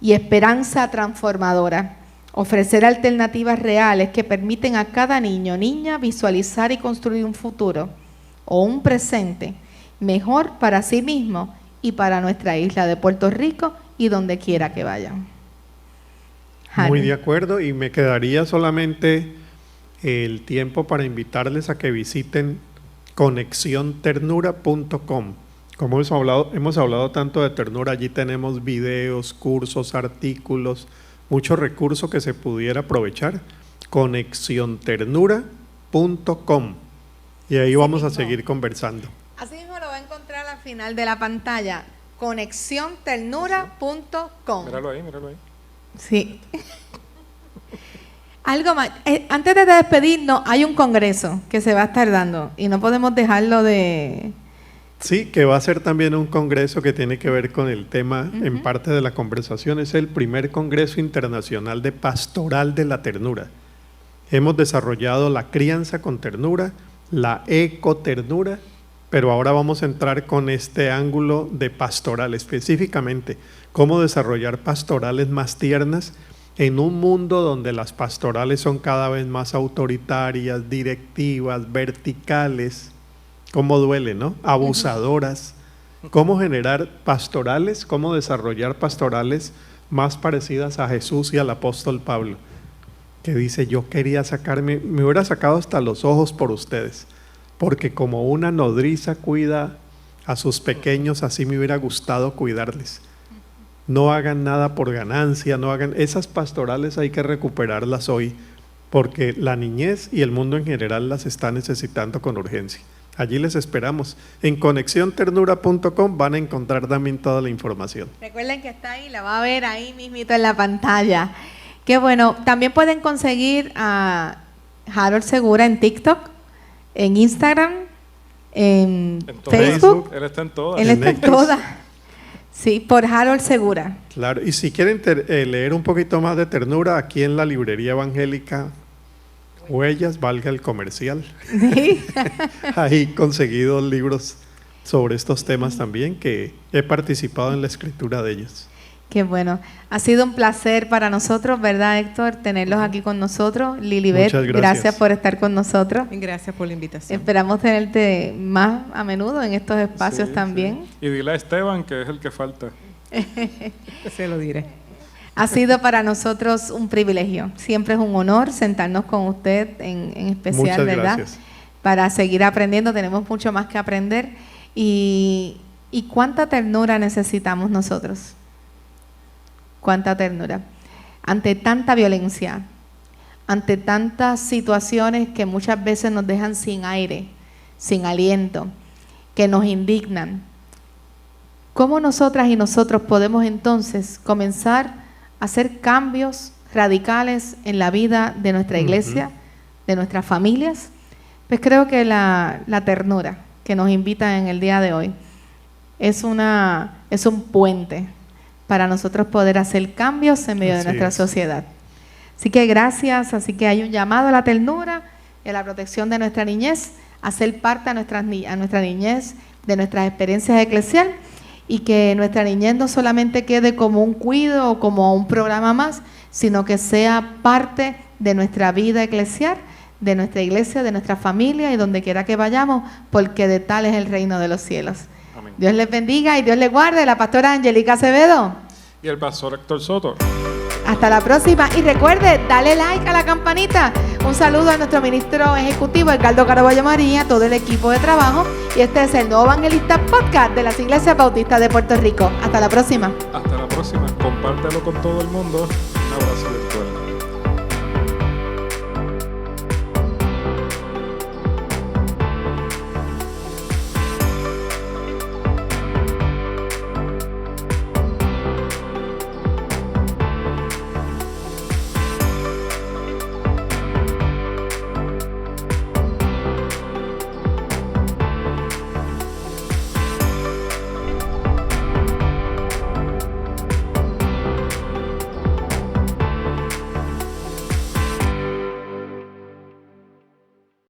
Y esperanza transformadora. Ofrecer alternativas reales que permiten a cada niño o niña visualizar y construir un futuro o un presente mejor para sí mismo y para nuestra isla de Puerto Rico y donde quiera que vayan. Muy de acuerdo, y me quedaría solamente el tiempo para invitarles a que visiten conexionternura.com. Como hemos hablado tanto de ternura, allí tenemos videos, cursos, artículos, muchos recursos que se pudiera aprovechar. Conexionternura.com. Y ahí vamos a seguir conversando. Así mismo lo va a encontrar al final de la pantalla. Conexionternura.com. Míralo ahí, míralo ahí. Sí. Algo más. Antes de despedirnos, hay un congreso que se va a estar dando y no podemos dejarlo de... Sí, que va a ser también un congreso que tiene que ver con el tema en parte de la conversación. Es el primer Congreso Internacional de Pastoral de la Ternura. Hemos desarrollado la crianza con ternura, la ecoternura, pero ahora vamos a entrar con este ángulo de pastoral, específicamente cómo desarrollar pastorales más tiernas en un mundo donde las pastorales son cada vez más autoritarias, directivas, verticales. Cómo duele, ¿no? Abusadoras. Cómo generar pastorales, cómo desarrollar pastorales más parecidas a Jesús y al apóstol Pablo, que dice: yo quería sacarme, me hubiera sacado hasta los ojos por ustedes, porque como una nodriza cuida a sus pequeños, así me hubiera gustado cuidarles. No hagan nada por ganancia, no hagan esas pastorales, hay que recuperarlas hoy, porque la niñez y el mundo en general las está necesitando con urgencia. Allí les esperamos. En conexionternura.com van a encontrar también toda la información. Recuerden que está ahí, la va a ver ahí mismito en la pantalla. Qué bueno. También pueden conseguir a Harold Segura en TikTok, en Instagram, en Facebook. Él está en todas. Él está en todas. Sí, por Harold Segura. Claro, y si quieren leer un poquito más de ternura, aquí en la librería evangélica Huellas, valga el comercial. ¿Sí? Ahí he conseguido libros sobre estos temas también, que he participado en la escritura de ellos. Qué bueno. Ha sido un placer para nosotros, ¿verdad, Héctor? Tenerlos aquí con nosotros. Lilibet, gracias por estar con nosotros. Gracias por la invitación. Esperamos tenerte más a menudo en estos espacios también. Sí. Y dile a Esteban que es el que falta. Se lo diré. Ha sido para nosotros un privilegio. Siempre es un honor sentarnos con usted en especial, muchas ¿verdad? Gracias. Para seguir aprendiendo. Tenemos mucho más que aprender. ¿Y cuánta ternura necesitamos nosotros? Cuánta ternura. Ante tanta violencia, ante tantas situaciones que muchas veces nos dejan sin aire, sin aliento, que nos indignan. ¿Cómo nosotras y nosotros podemos entonces comenzar a hacer cambios radicales en la vida de nuestra iglesia, de nuestras familias? Pues creo que la ternura que nos invita en el día de hoy es un puente para nosotros poder hacer cambios en medio de nuestra sociedad. Así que gracias, así que hay un llamado a la ternura, a la protección de nuestra niñez, a ser parte a nuestra niñez, de nuestras experiencias eclesiales, y que nuestra niñez no solamente quede como un cuido o como un programa más, sino que sea parte de nuestra vida eclesial, de nuestra iglesia, de nuestra familia y donde quiera que vayamos, porque de tal es el reino de los cielos. Amén. Dios les bendiga y Dios les guarde. La pastora Angélica Acevedo. Y el pastor Héctor Soto. Hasta la próxima. Y recuerde, dale like a la campanita. Un saludo a nuestro ministro ejecutivo, Edgardo Caraballo María, todo el equipo de trabajo. Y este es el Nuevo Evangelista Podcast de las Iglesias Bautistas de Puerto Rico. Hasta la próxima. Hasta la próxima. Compártelo con todo el mundo. Un abrazo virtual.